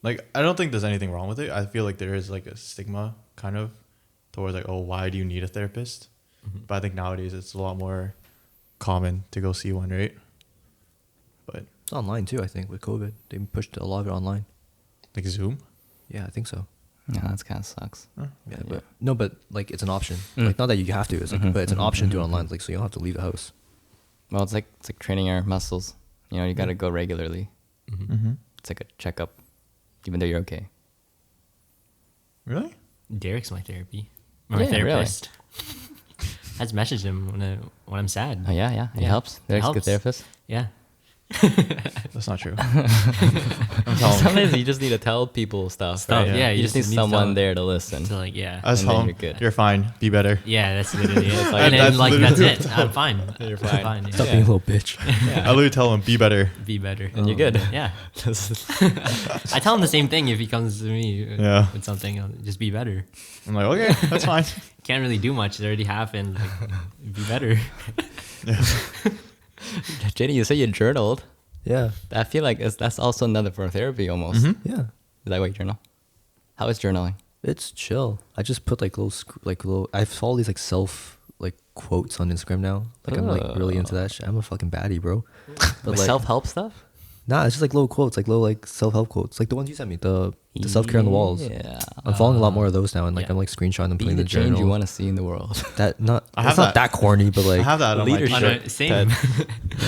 Like, I don't think there's anything wrong with it. I feel like there is like a stigma kind of towards like, oh, why do you need a therapist? But I think nowadays it's a lot more common to go see one, right? But It's online too. I think with COVID, they pushed a lot of it online. like Zoom. Yeah, I think so. No, that kind of sucks. Yeah, but no, but like it's an option. Mm. Like not that you have to. It's like, but it's an option to do it online. Like so you don't have to leave the house. Well, it's like training our muscles. You know, you got to go regularly. Mm-hmm. It's like a checkup, even though you're okay. Really? Derek's my therapy. Yeah, My really? therapist. I just message him when I'm sad. Oh yeah, it Yeah, helps. it There's a good helps. therapist. Yeah. That's not true. I'm telling Sometimes you just need to tell people stuff. Stuff, right? yeah, you you just just need need to someone tell- there to listen. So like yeah. I was And then telling you're good. you're fine. Be better. Yeah, that's literally it. like- And then That's like that's literally- it. I'm fine. You're I'm fine. fine. Stop Yeah. being a little bitch. I literally tell him, be better. Be better. And you're good. Yeah. This is- I tell him the same thing if he comes to me Yeah. with something. I'll just be better. I'm like, okay, that's fine. Can't really do much. It already happened. Like, be better. Jayden, you say you journaled. Yeah. I feel like that's also another form of therapy almost. Mhm. Yeah. Is that why you journal? How is journaling? It's chill. I just put like little. I follow these like self like quotes on Instagram now. Like I'm like really into that shit. I'm a fucking baddie, bro. But Like like, self-help stuff? nah, it's just like little quotes, like little like self help quotes, like the ones you sent me, the self care on the walls. Yeah. I'm following a lot more of those now, and like yeah. I'm like screenshotting them, Be putting the the change journal. you want to see in the world. That not. I It's have not that. that corny, but like I have that on my Leadership. t-shirt. Oh,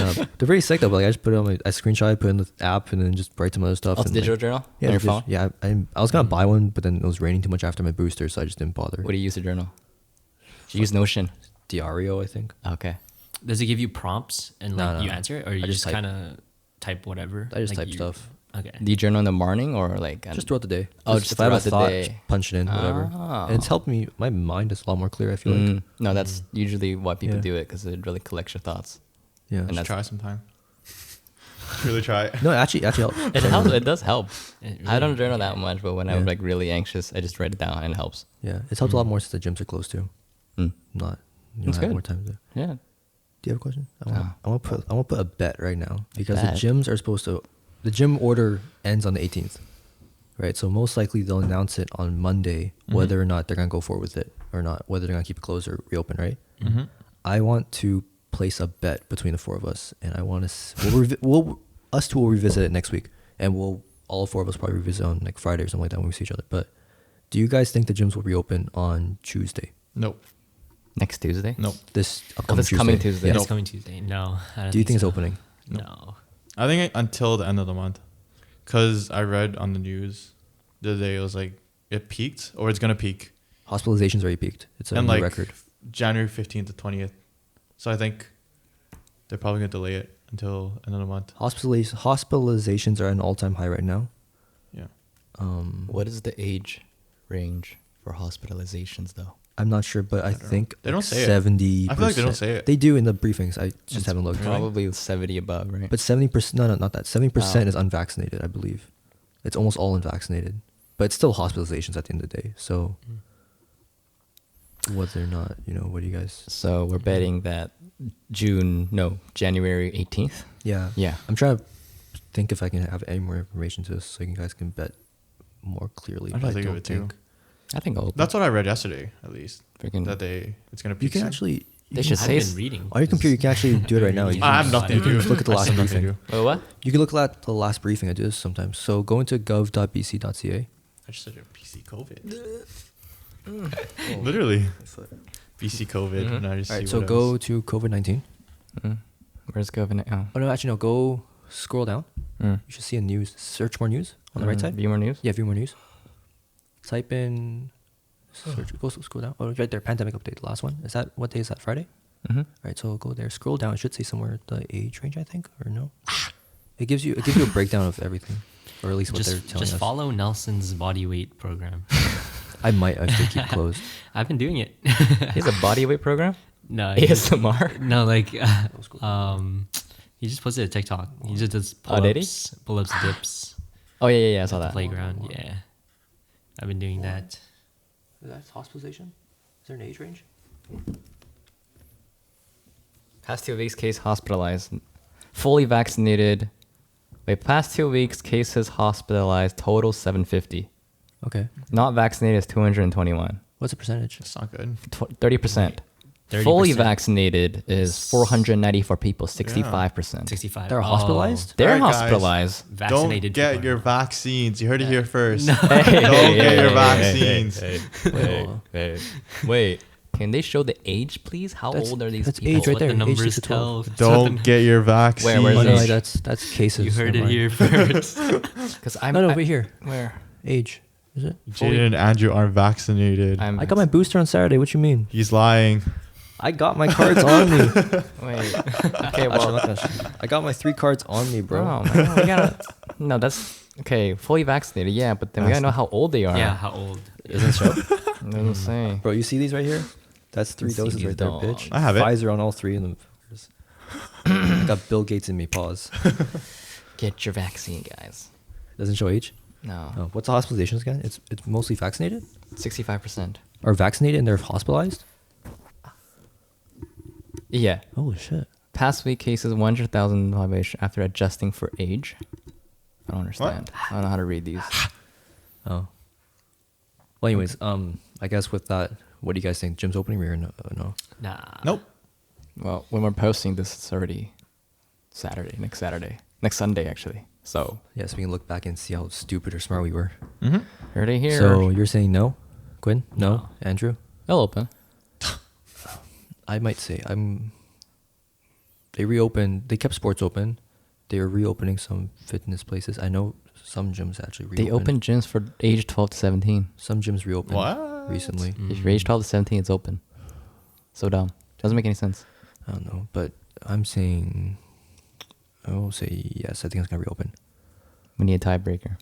no, same. they're very sick though. But like I just put it on my, I screenshot, it, put it in the app, and then just write some other stuff. Oh, it's and, digital like, journal yeah, on your just- phone? Yeah, I was gonna buy one, but then it was raining too much after my booster, so I just didn't bother. What do you use to journal? You use Notion. Diario, I think. Okay. Does it give you prompts and like No, you no. answer it, or you I just just type. kind of type whatever? I just Like type you- stuff. Okay. Do you journal in the morning or like? Just throughout the day. Oh, just if I have a throughout the thought, day. just punch it in, whatever. Oh. And it's helped me. My mind is a lot more clear. I feel like. No, that's usually why people Yeah. do it because it really collects your thoughts. Yeah. And Just that's try sometime. Really try it. No, actually helps. it helps. It does help. It I don't really- journal that much, but when I'm Yeah. like really anxious, I just write it down and it helps. Yeah, it's helped a lot more since the gyms are closed too. Mm. Not. You That's know, have good. more time to. Do Yeah. you have a question? No. I want to put a bet right now because bet? the gyms are supposed to. The gym order ends on the 18th, right? So most likely they'll announce it on Monday whether or not they're gonna go forward with it or not, whether they're gonna keep it closed or reopen, right? Mm-hmm. I want to place a bet between the four of us, and I want to. Us two will revisit it next week, and all four of us probably revisit on like Friday or something like that when we see each other. But do you guys think the gyms will reopen on Tuesday? Nope. Next Tuesday. Nope. This Oh, upcoming this Tuesday. coming Tuesday. It's Nope. coming Tuesday. No. I don't Do you think it's so. opening? No. I think until the end of the month. Because I read on the news the other day, it was like it peaked or it's going to peak. Hospitalizations already peaked. It's a And new like record. January 15th to 20th. So I think they're probably going to delay it until end of the month. Hospitalizations are at an all-time high right now. Yeah. What is the age range for hospitalizations though? I'm not sure, but I don't know. think They don't say it. 70%. I feel like they don't say it. They do in the briefings. I just haven't looked. Probably 70 above, right? But 70%, no, not that. 70% Oh. is unvaccinated, I believe. It's almost all unvaccinated. But it's still hospitalizations at the end of the day. So, whether or not, what do you guys... So we're betting that January 18th. Yeah. Yeah. I'm trying to think if I can have any more information to this so you guys can bet more clearly. I but don't think of it too. I think I'll open. That's what I read yesterday, at least. Freaking- That it's gonna be. You can actually... They should I've say been reading. On your computer, you can actually do it right now. I have nothing to do. Just look at the I last have nothing to briefing. do. Wait, what? You can look at the last briefing. I do this sometimes. So go into gov.bc.ca. I just said PC COVID. Literally. BC COVID. And I just All right, see so what go else. to COVID-19. Mm. Where's governor? Oh. Oh, no, actually, no. Go scroll down. Mm. You should see a news. Search more news on the right side. View more news? Yeah, view more news. Type in... Search. Go scroll down. Oh, right there. Pandemic update. The last one. Is that... What day is that? Friday? Mm-hmm. All right, so go there. Scroll down. It should say somewhere the age range, I think. Or no? It gives you a breakdown of everything. Or at least what they're telling Just us. follow Nelson's body weight program. I might actually keep closed. I've been doing it. He has a body weight program? No, ASMR? no, like he just posted a TikTok. He just does Oh, did he? pull-ups, dips, Oh, yeah, I saw that. playground. Yeah, I've been doing that. Is that hospitalization? Is there an age range? Past 2 weeks, case hospitalized. Fully vaccinated. Wait, past 2 weeks, cases hospitalized, total 750. Okay. Not vaccinated is 221. What's the percentage? That's not good. 30%. 30%. Fully vaccinated is 494 people, 65%. 65. They're hospitalized? They're Alright, guys. hospitalized. Vaccinated. Don't get people. your vaccines. You heard it here first. Hey, Don't get your hey, vaccines. Wait. Can they show the age, please? How That's- old are these that's people? age right What there. the Age numbers 6 to 12. tell. Don't get your vaccines. Where's Oh, the no, age? that's cases. You heard Never it mind. here first. Because I'm No, over here. Where? Age. Is it? Jayden and Andrew aren't vaccinated. I got my booster on Saturday. What you mean? He's lying. I got my cards on me. Wait. Actually, Okay, I'm well, not gonna show you. I got my 3 cards on me, bro. bro, man, we gotta. No, that's okay. Fully vaccinated, yeah, but then we gotta know how old they are. Yeah, how old? Doesn't show? It doesn't say. Bro, you see these right here? That's 3 See doses these right there, dogs. bitch. I have it. Pfizer on all 3 of them. I got Bill Gates in me. Pause. Get your vaccine, guys. Doesn't show age. No, Oh, what's the hospitalizations again? It's mostly vaccinated 65%. or vaccinated and they're hospitalized. Yeah. Holy shit. Past week cases 100,000 population after adjusting for age. I don't understand. I don't know how to read these. Oh. Well, anyways, I guess with that, what do you guys think? Gym's opening or no? Nah. Nope. Well, when we're posting this, it's already next Sunday actually. So Yes, we can look back and see how stupid or smart we were. Mm-hmm. heard it here. So you're saying no, Quinn? No, No. Andrew? they'll open. I might say They reopened. They kept sports open. They are reopening some fitness places. I know some gyms actually reopened. They opened gyms for age 12 to 17. Some gyms reopened What? recently. If you're age 12 to 17, it's open. So dumb. Doesn't make any sense. I don't know, but I'm saying I will say yes. I think it's gonna reopen. We need a tiebreaker.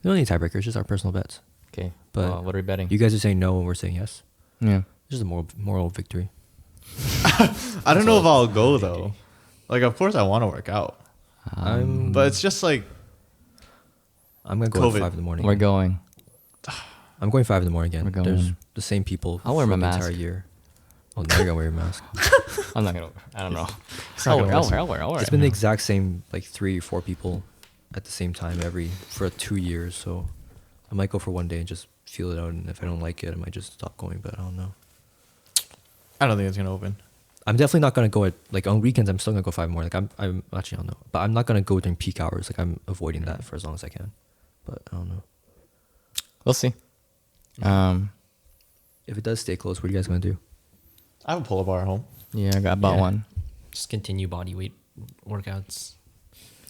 We don't need tiebreakers. It's just our personal bets. Okay. But But what are we betting? You guys are saying no, and we're saying yes. Yeah. It's just a moral victory. I don't know if I'll go though. Like, of course, I want to work out, but it's just like I'm gonna go COVID. at 5 in the morning. We're going. I'm going 5 in the morning again. We're going. There's the same people. I'll wear my for the mask. entire year. Oh, now you're gonna wear your mask. I'm not gonna. I don't know. It's not gonna work. I'll wear. It's been the exact same, like 3 or 4 people at the same time for 2 years. So I might go for one day and just feel it out. And if I don't like it, I might just stop going. But I don't know. I don't think it's gonna open. I'm definitely not gonna go at like on weekends. I'm still gonna go 5 more. Like I'm actually I don't know, but I'm not gonna go during peak hours. Like I'm avoiding that for as long as I can. But I don't know. We'll see. If it does stay closed, what are you guys gonna do? I have a pull-up bar at home. Yeah, I bought Yeah. one. Just continue body weight workouts.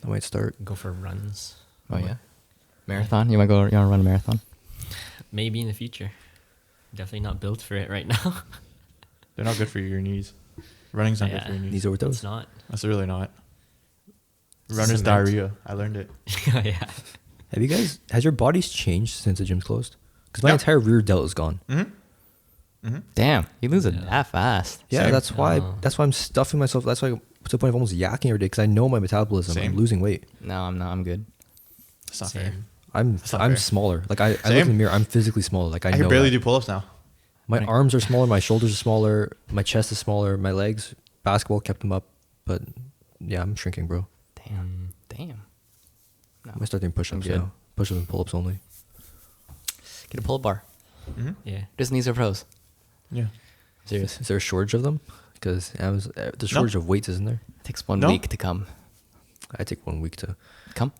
I might start. Go for runs. Oh yeah. Marathon. You wanna run a marathon? Maybe in the future. Definitely not built for it right now. They're not good for your knees. Running's not good Yeah. for your knees. These are It's those. not. That's really not. Runner's Cement. diarrhea. I learned it. Yeah. Has your bodies changed since the gym's closed? because my Yeah. entire rear delt is gone. Damn, you lose it that fast. Yeah, Same. that's why. That's why I'm stuffing myself. That's why to the point of almost yakking every day because I know my metabolism. Same. I'm losing weight. No, I'm not. I'm good. That's not Same. fair. I'm That's not I'm fair. smaller. Like I look Same. in the mirror. I'm physically smaller. Like I I know can barely that. do pull-ups now. My arms are smaller. My shoulders are smaller. My chest is smaller. My legs, basketball kept them up, but yeah, I'm shrinking, bro. Damn. I'm gonna start doing push-ups good. now. Push-ups and pull-ups only. Get a pull-up bar. Yeah. Just knees or pros. Yeah. Serious. Is there a shortage of them? Because there's a shortage of weights, isn't there? It takes 1 No. week to come. I take 1 week to Come.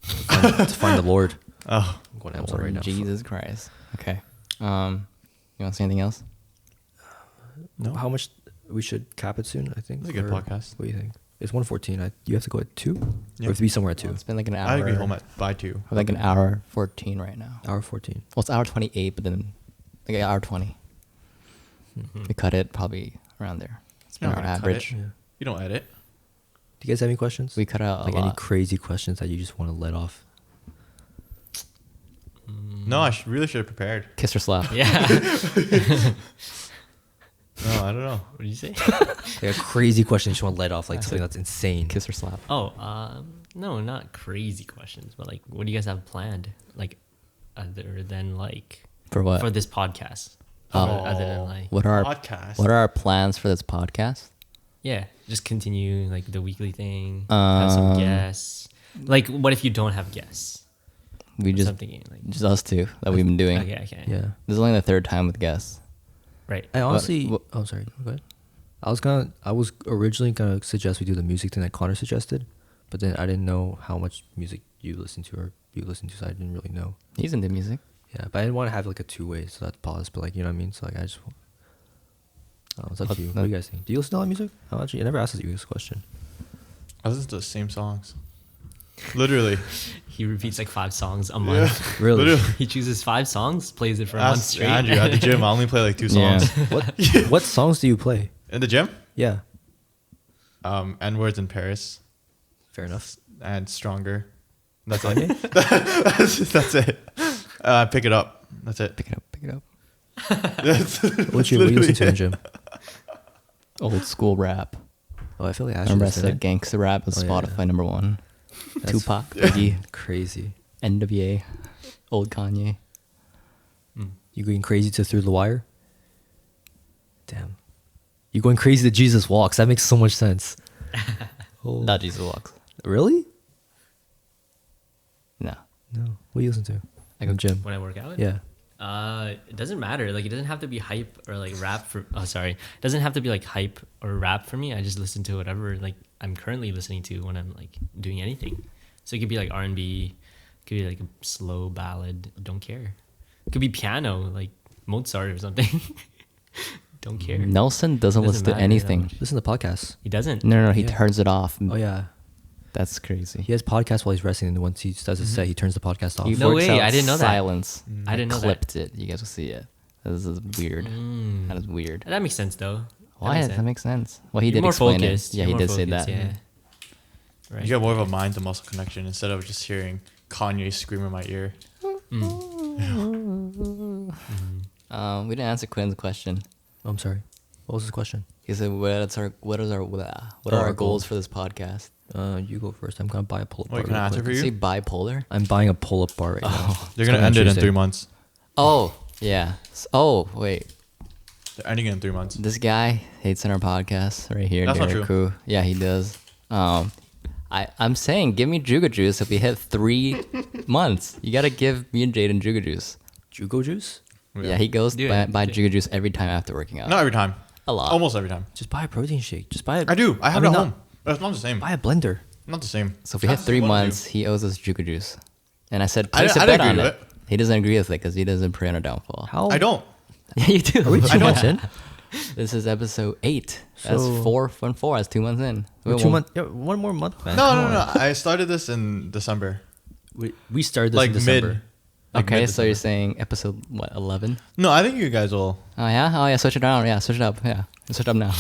find the Lord. Oh, I'm going to Amazon right now. Jesus Christ. Okay. You want to say anything else? no. How much we should cap it soon? I think It's a good or podcast. What do you think? It's 1:14. You have to go at 2, Yeah. or you have to be somewhere at 2. It's been like an hour. I'd be home by 2. We're like an hour 14 right now. Hour 14. Well, it's hour 28, but then like hour 20. We cut it probably around there. It's been You're our not gonna cut average. it. Yeah. You don't edit. Do you guys have any questions? We cut out like a any lot. crazy questions that you just want to let off? No, I really should have prepared. Kiss or slap. Yeah. No, I don't know. What did you say? Like a crazy question you just want to let off, like I something said that's insane. Kiss or slap. Oh, no, not crazy questions, but like, what do you guys have planned? Like, other than like For what? for this podcast? Oh. Other than like, What are Podcast. what are our plans for this podcast? yeah, just continue like the weekly thing. Have some guests. Like, what if you don't have guests? We just Something like. just us two that we've been doing. Okay. Yeah. This is only the third time with guests. Right. I honestly. what- oh, sorry. Go ahead. I was originally gonna suggest we do the music thing that Connor suggested, but then I didn't know how much music you listen to or you listen to, so I didn't really know. He's into music. Yeah, but I didn't want to have like a two-way, so that's pause. But like, you know what I mean? So like, I just. Oh, it's up to you. What do you guys think? Do you listen to a lot of music? Oh, actually, I never asked you this question. I listen to the same songs. Literally. He repeats like 5 songs a month. Really? Literally. He chooses 5 songs, plays it for a month Ask straight. Andrew at the gym. I only play like 2 Yeah. songs. What songs do you play? In the gym? Yeah. N-words in Paris Fair enough. and Stronger. That's Kanye? it. That's it. Pick it up. That's it. Pick it up. Pick it up. What you listen to in the gym? Old school rap. Oh, I feel like I Remember I should said gangster rap was Oh, yeah, Spotify yeah. number 1. That's Tupac, Biggie, crazy. NWA, old Kanye. You going crazy to Through the Wire? Damn. You going crazy to Jesus Walks? That makes so much sense. Oh. Not Jesus Walks. Really? No. No. What do you listen to? I In go the gym. When I work out? Yeah. It doesn't matter. Like, it doesn't have to be hype or like rap for. Oh, sorry. It doesn't have to be like hype or rap for me. I just listen to whatever like I'm currently listening to when I'm like doing anything. So it could be like R&B, it could be like a slow ballad. Don't care. It could be piano, like Mozart or something. Don't care. Nelson doesn't Doesn't listen to matter that anything. much. Listen to podcasts. He doesn't. No, he Yeah. turns it off. Oh, yeah. That's crazy. He has podcasts while he's resting, and once he does a set, he turns the podcast off. He No works way, out I didn't know that. silence. I didn't know that. clipped it. You guys will see it. This is weird. That is weird. That makes sense though. Why? That makes sense. Well, he You're did more explain focused. it. Yeah, You're he more did say focused, that. Yeah. Right. You get more of a mind to muscle connection instead of just hearing Kanye scream in my ear. We didn't answer Quinn's question. Oh, I'm sorry. What was his question? He said, "What are our goals for this podcast?" You go first. I'm gonna buy a pull-up bar. Wait, can I real answer quick. for Say you? bipolar. I'm buying a pull-up bar right now. They're It's gonna coming end on it in Tuesday. 3 months. Oh yeah. Oh wait. They're ending it in 3 months. This guy hates on our podcast right here. That's not Derek true. Ku. Yeah, he does. I'm saying, give me Juga Juice if we hit 3 months. You gotta give me and Jayden Juga Juice. Jugo juice? Yeah, he goes Do buy, it. buy Do it. Juga Juice every time after working out. Not every time. A lot. Almost every time. Just buy a protein shake. Just buy it. I do. I have mean, it at not- home. But it's not the same. Buy a blender. Not the same. So if we hit That's 3 what I do. months, he owes us Juga Juice. And I said, I place a didn't bet agree on with it. He doesn't agree with it because he doesn't pray on our downfall. How? I don't. Yeah, you do. Are we 2 months in? This is episode 8. That's So- 4 from 4. That's 2 months in. We're We 2 won't- months. Yeah, one more month, man. No, Come no, on. no. I started this in December. We started this Like in December. mid. Like Okay, so mid-December. you're saying episode, 11? No, I think you guys will. Oh, yeah? Oh, yeah, switch it down. Yeah, switch it up. Yeah, switch it up now.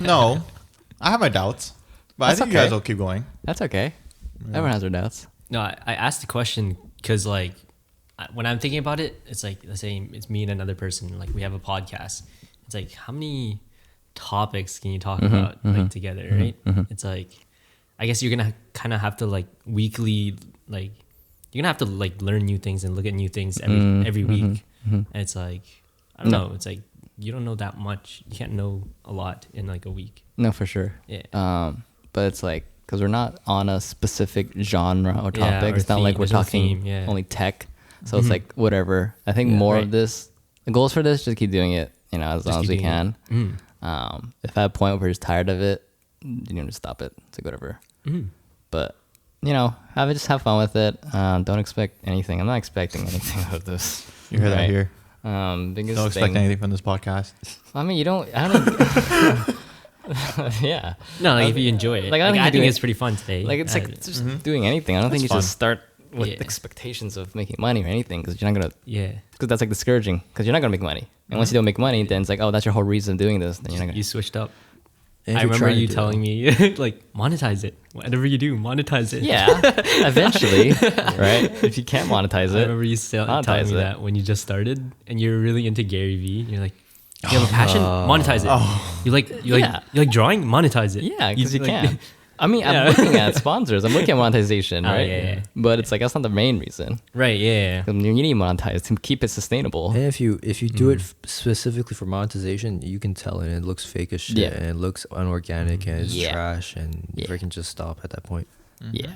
No. I have my doubts. But That's I think you okay. guys will keep going. That's okay. Everyone has their doubts. No, I asked the question because like when I'm thinking about it, it's like, let's say it's me and another person, like we have a podcast. It's like, how many topics can you talk about like together, right? It's like, I guess you're gonna kind of have to like weekly, like you're gonna have to like learn new things and look at new things every week. And it's like, I don't know. It's like you don't know that much. You can't know a lot in like a week. No, for sure. Yeah. But it's like, because we're not on a specific genre or topic. Yeah, or it's not like theme. we're There's no talking theme, yeah. only tech. So it's like whatever. I think more right. of this, the goals for this, just keep doing it, you know, as long as we keep doing can. If at a point where you're just tired of it, you know, just stop it. It's like whatever. But, you know, just have fun with it. Don't expect anything. I'm not expecting anything out of this. You heard that here. Biggest Don't expect thing- anything from this podcast. I mean, I don't. Yeah. No, like if you enjoy it. Like, I Like, don't I think think doing- it's pretty fun today. Like, it's like just doing anything. I don't think you That's should start with Yeah. expectations of making money or anything, because you're not gonna. yeah. Because that's like discouraging. Because you're not gonna make money, and once you don't make money, then it's like, oh, that's your whole reason of doing this. Then you're not gonna. You switched up. And if I you're remember trying to you do telling me like monetize it. Whatever you do, monetize it. Yeah, eventually, right? If you can't monetize I it, remember you telling monetize me it. that when you just started and you're really into Gary Vee. You're like, you have a passion, monetize it. You like drawing, monetize it. yeah, because you like- can. I mean, Yeah. I'm looking at sponsors. I'm looking at monetization, Oh, right? yeah. But it's like that's not the main reason. Right. Yeah. You need to monetize to keep it sustainable. And if you do it specifically for monetization, you can tell it. And it looks fake as shit, Yeah. and it looks unorganic, and it's Yeah. trash, and Yeah. freaking just stop at that point. Yeah.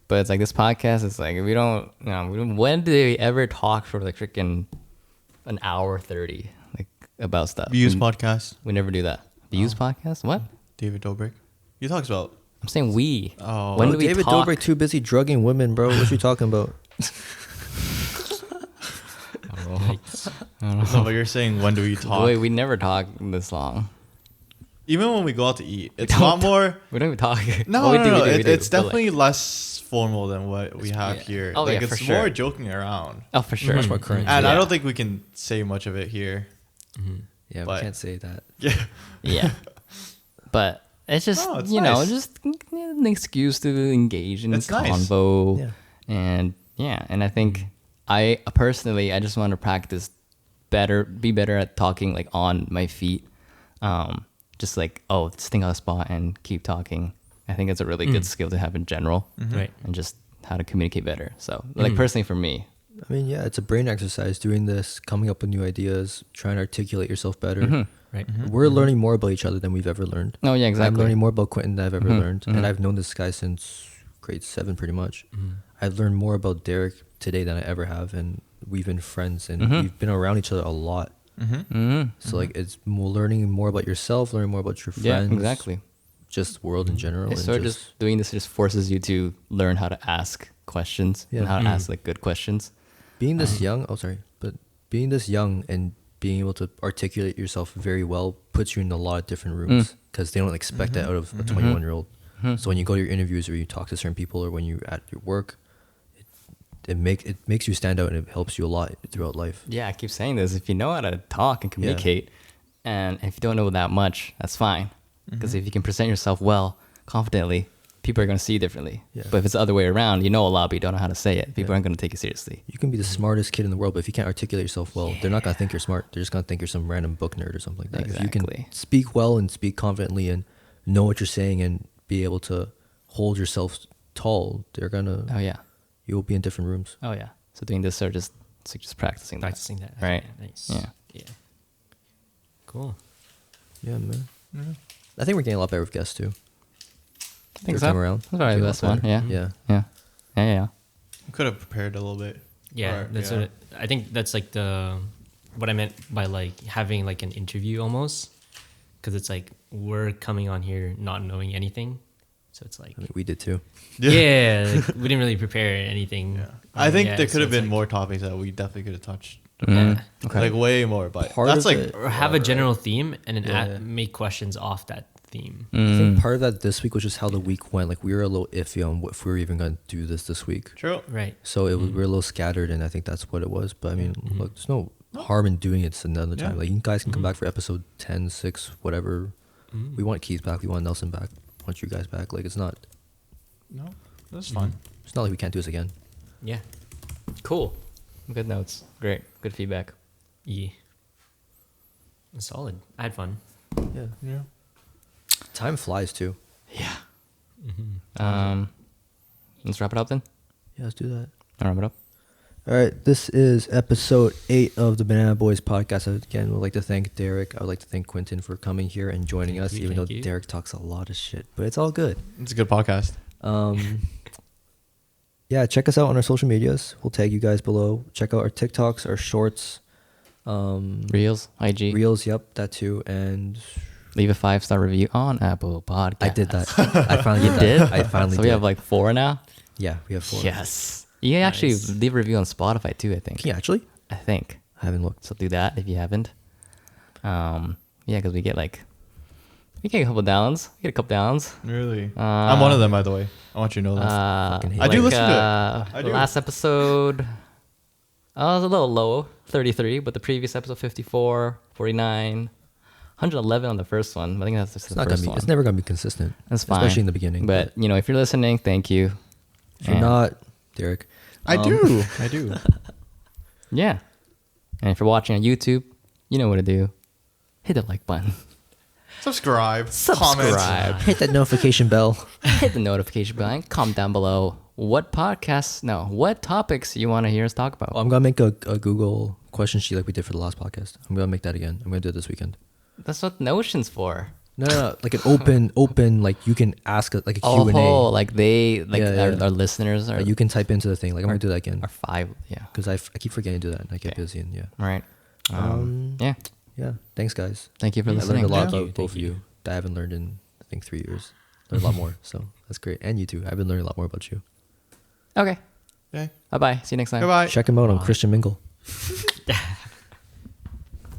But it's like this podcast, it's like we don't, you know, when did we ever talk for like freaking an hour 30 like about stuff? Views podcast. We never do that. Views podcast? What? David Dobrik. He talks about. I'm saying we. Oh. When Bro, do we David talk? Dobrik too busy drugging women, bro. What you talking about? No, but you're saying when do we talk? Wait, we never talk this long. Even when we go out to eat, it's a lot more. We don't even talk. No, Well, we no, do, no. we do, It's but, like- definitely less formal than what we have yeah. here. Oh, like yeah, it's for sure. more joking around, Oh, for sure. Much more current. and Yeah. I don't think we can say much of it here. Yeah, But- we can't say that. Yeah. Yeah. But it's just, No, it's you know, nice. just an excuse to engage in It's nice. convo. Yeah. And yeah, and I think I personally, I just want to practice be better at talking like on my feet. Just like, oh, just think on the spot and keep talking. I think it's a really good skill to have in general. Right. And just how to communicate better. So like personally for me, I mean, yeah, it's a brain exercise doing this, coming up with new ideas, trying to articulate yourself better. Right. We're learning more about each other than we've ever learned. oh yeah, exactly. I'm learning more about Quentin than I've ever learned. And I've known this guy since grade 7 pretty much. I've learned more about Derek today than I ever have. And we've been friends and we've been around each other a lot. So like it's more learning more about yourself, learning more about your Yeah, friends. exactly. Just world in general. It's and sort of just doing this just forces you to learn how to ask questions Yeah. and how to ask like good questions. being this young, but being this young and being able to articulate yourself very well puts you in a lot of different rooms because they don't expect that out of a 21-year-old. So when you go to your interviews or you talk to certain people or when you're at your work, it makes you stand out and it helps you a lot throughout life. Yeah, I keep saying this. If you know how to talk and communicate, and if you don't know that much, that's fine. Because if you can present yourself well, confidently, people are going to see you differently. Yeah. But if it's the other way around, you know a lot, but you don't know how to say it. People aren't going to take you seriously. You can be the smartest kid in the world, but if you can't articulate yourself well, they're not going to think you're smart. They're just going to think you're some random book nerd or something like that. If you Exactly. can speak well and speak confidently and know what you're saying and be able to hold yourself tall, they're going to, Oh, yeah. you'll be in different rooms. Oh, yeah. So doing this or just practicing that. Practicing that. Right. Yeah, nice. Yeah. Yeah. Cool. Yeah, man. I think we're getting a lot better with guests too. I think Third so. time around. That's probably the Getting a lot best one. better. Yeah. Yeah. Yeah. Yeah. Yeah. Could have prepared a little bit. Yeah, Or- that's yeah. what I think. That's like what I meant by like having like an interview almost, because it's like we're coming on here not knowing anything, so it's like I mean, we did too. yeah, like, we didn't really prepare anything. Yeah. I think Yeah, there so could have it's been like- more topics that we definitely could have touched. Mm. Okay. Like way more, but Part that's of like it- or have a general theme and then Yeah. make questions off that theme. I think part of that this week was just how the week went. Like we were a little iffy on if we were even going to do this week. true. Right. So it was, we were a little scattered, and I think that's what it was. But I mean, look, there's no harm in doing it another time. Yeah. Like you guys can come back for episode 10, 6, whatever. We want Keith back. We want Nelson back. We want you guys back. Like it's not No, that's fun. like we can't do this again. Yeah. Cool. Good notes. Great. Good feedback. Yeah. Solid. I had fun. Yeah. Yeah. Time flies too. Yeah. Mm-hmm. Let's wrap it up then. Yeah, let's do that. I'll wrap it up. All right, this is episode 8 of the Banana Boys podcast. Again, we'd like to thank Derek. I would like to thank Quentin for coming here and joining us, even though Derek talks a lot of shit, but it's all good. It's a good podcast. Yeah, check us out on our social medias. We'll tag you guys below. Check out our TikToks, our shorts, Reels, IG. Reels. Yep, that too. And Leave a 5-star review on Apple Podcast. I did that. I finally did Did? that. I finally So did. we have like 4 now? Yeah, we have 4. Yes. You can actually Nice. leave a review on Spotify too, I think. Can you actually? I think. I haven't looked. So do that if you haven't. Yeah, because we get a couple downs. We get a couple downs. Really? I'm one of them, by the way. I want you to know that. fucking hate I do it. listen to it. I do. Last episode, I was a little low, 33, but the previous episode, 54, 49, 111 on the first one. I think that's just It's the not first gonna be. one. It's never gonna be consistent. That's fine. especially in the beginning. But, if you're listening, thank you. if you're And- not, Derek, I do. I do. Yeah. And if you're watching on YouTube, you know what to do. Hit the like button. Subscribe. Subscribe. hit that notification bell. Hit the notification bell and comment down below what topics you want to hear us talk about. I'm gonna make a Google question sheet like we did for the last podcast. I'm gonna make that again. I'm gonna do it this weekend. That's what Notion's for. No, like an open, like you can ask like a Q&A. Oh, like Yeah, yeah. our listeners are Like you can type into the thing. Like I'm gonna do that again are 5. Yeah. because I keep forgetting to do that. And I get Okay. busy and yeah. Right. Yeah. Yeah. Thanks, guys. Thank you for I listening. learned a lot Thank you, about both of thank you. you that I haven't learned in I think 3 years. Learned a lot more, so that's great. And you too. I've been learning a lot more about you. Okay. Okay. Bye bye. See you next time. Goodbye. Check him out on Christian Mingle.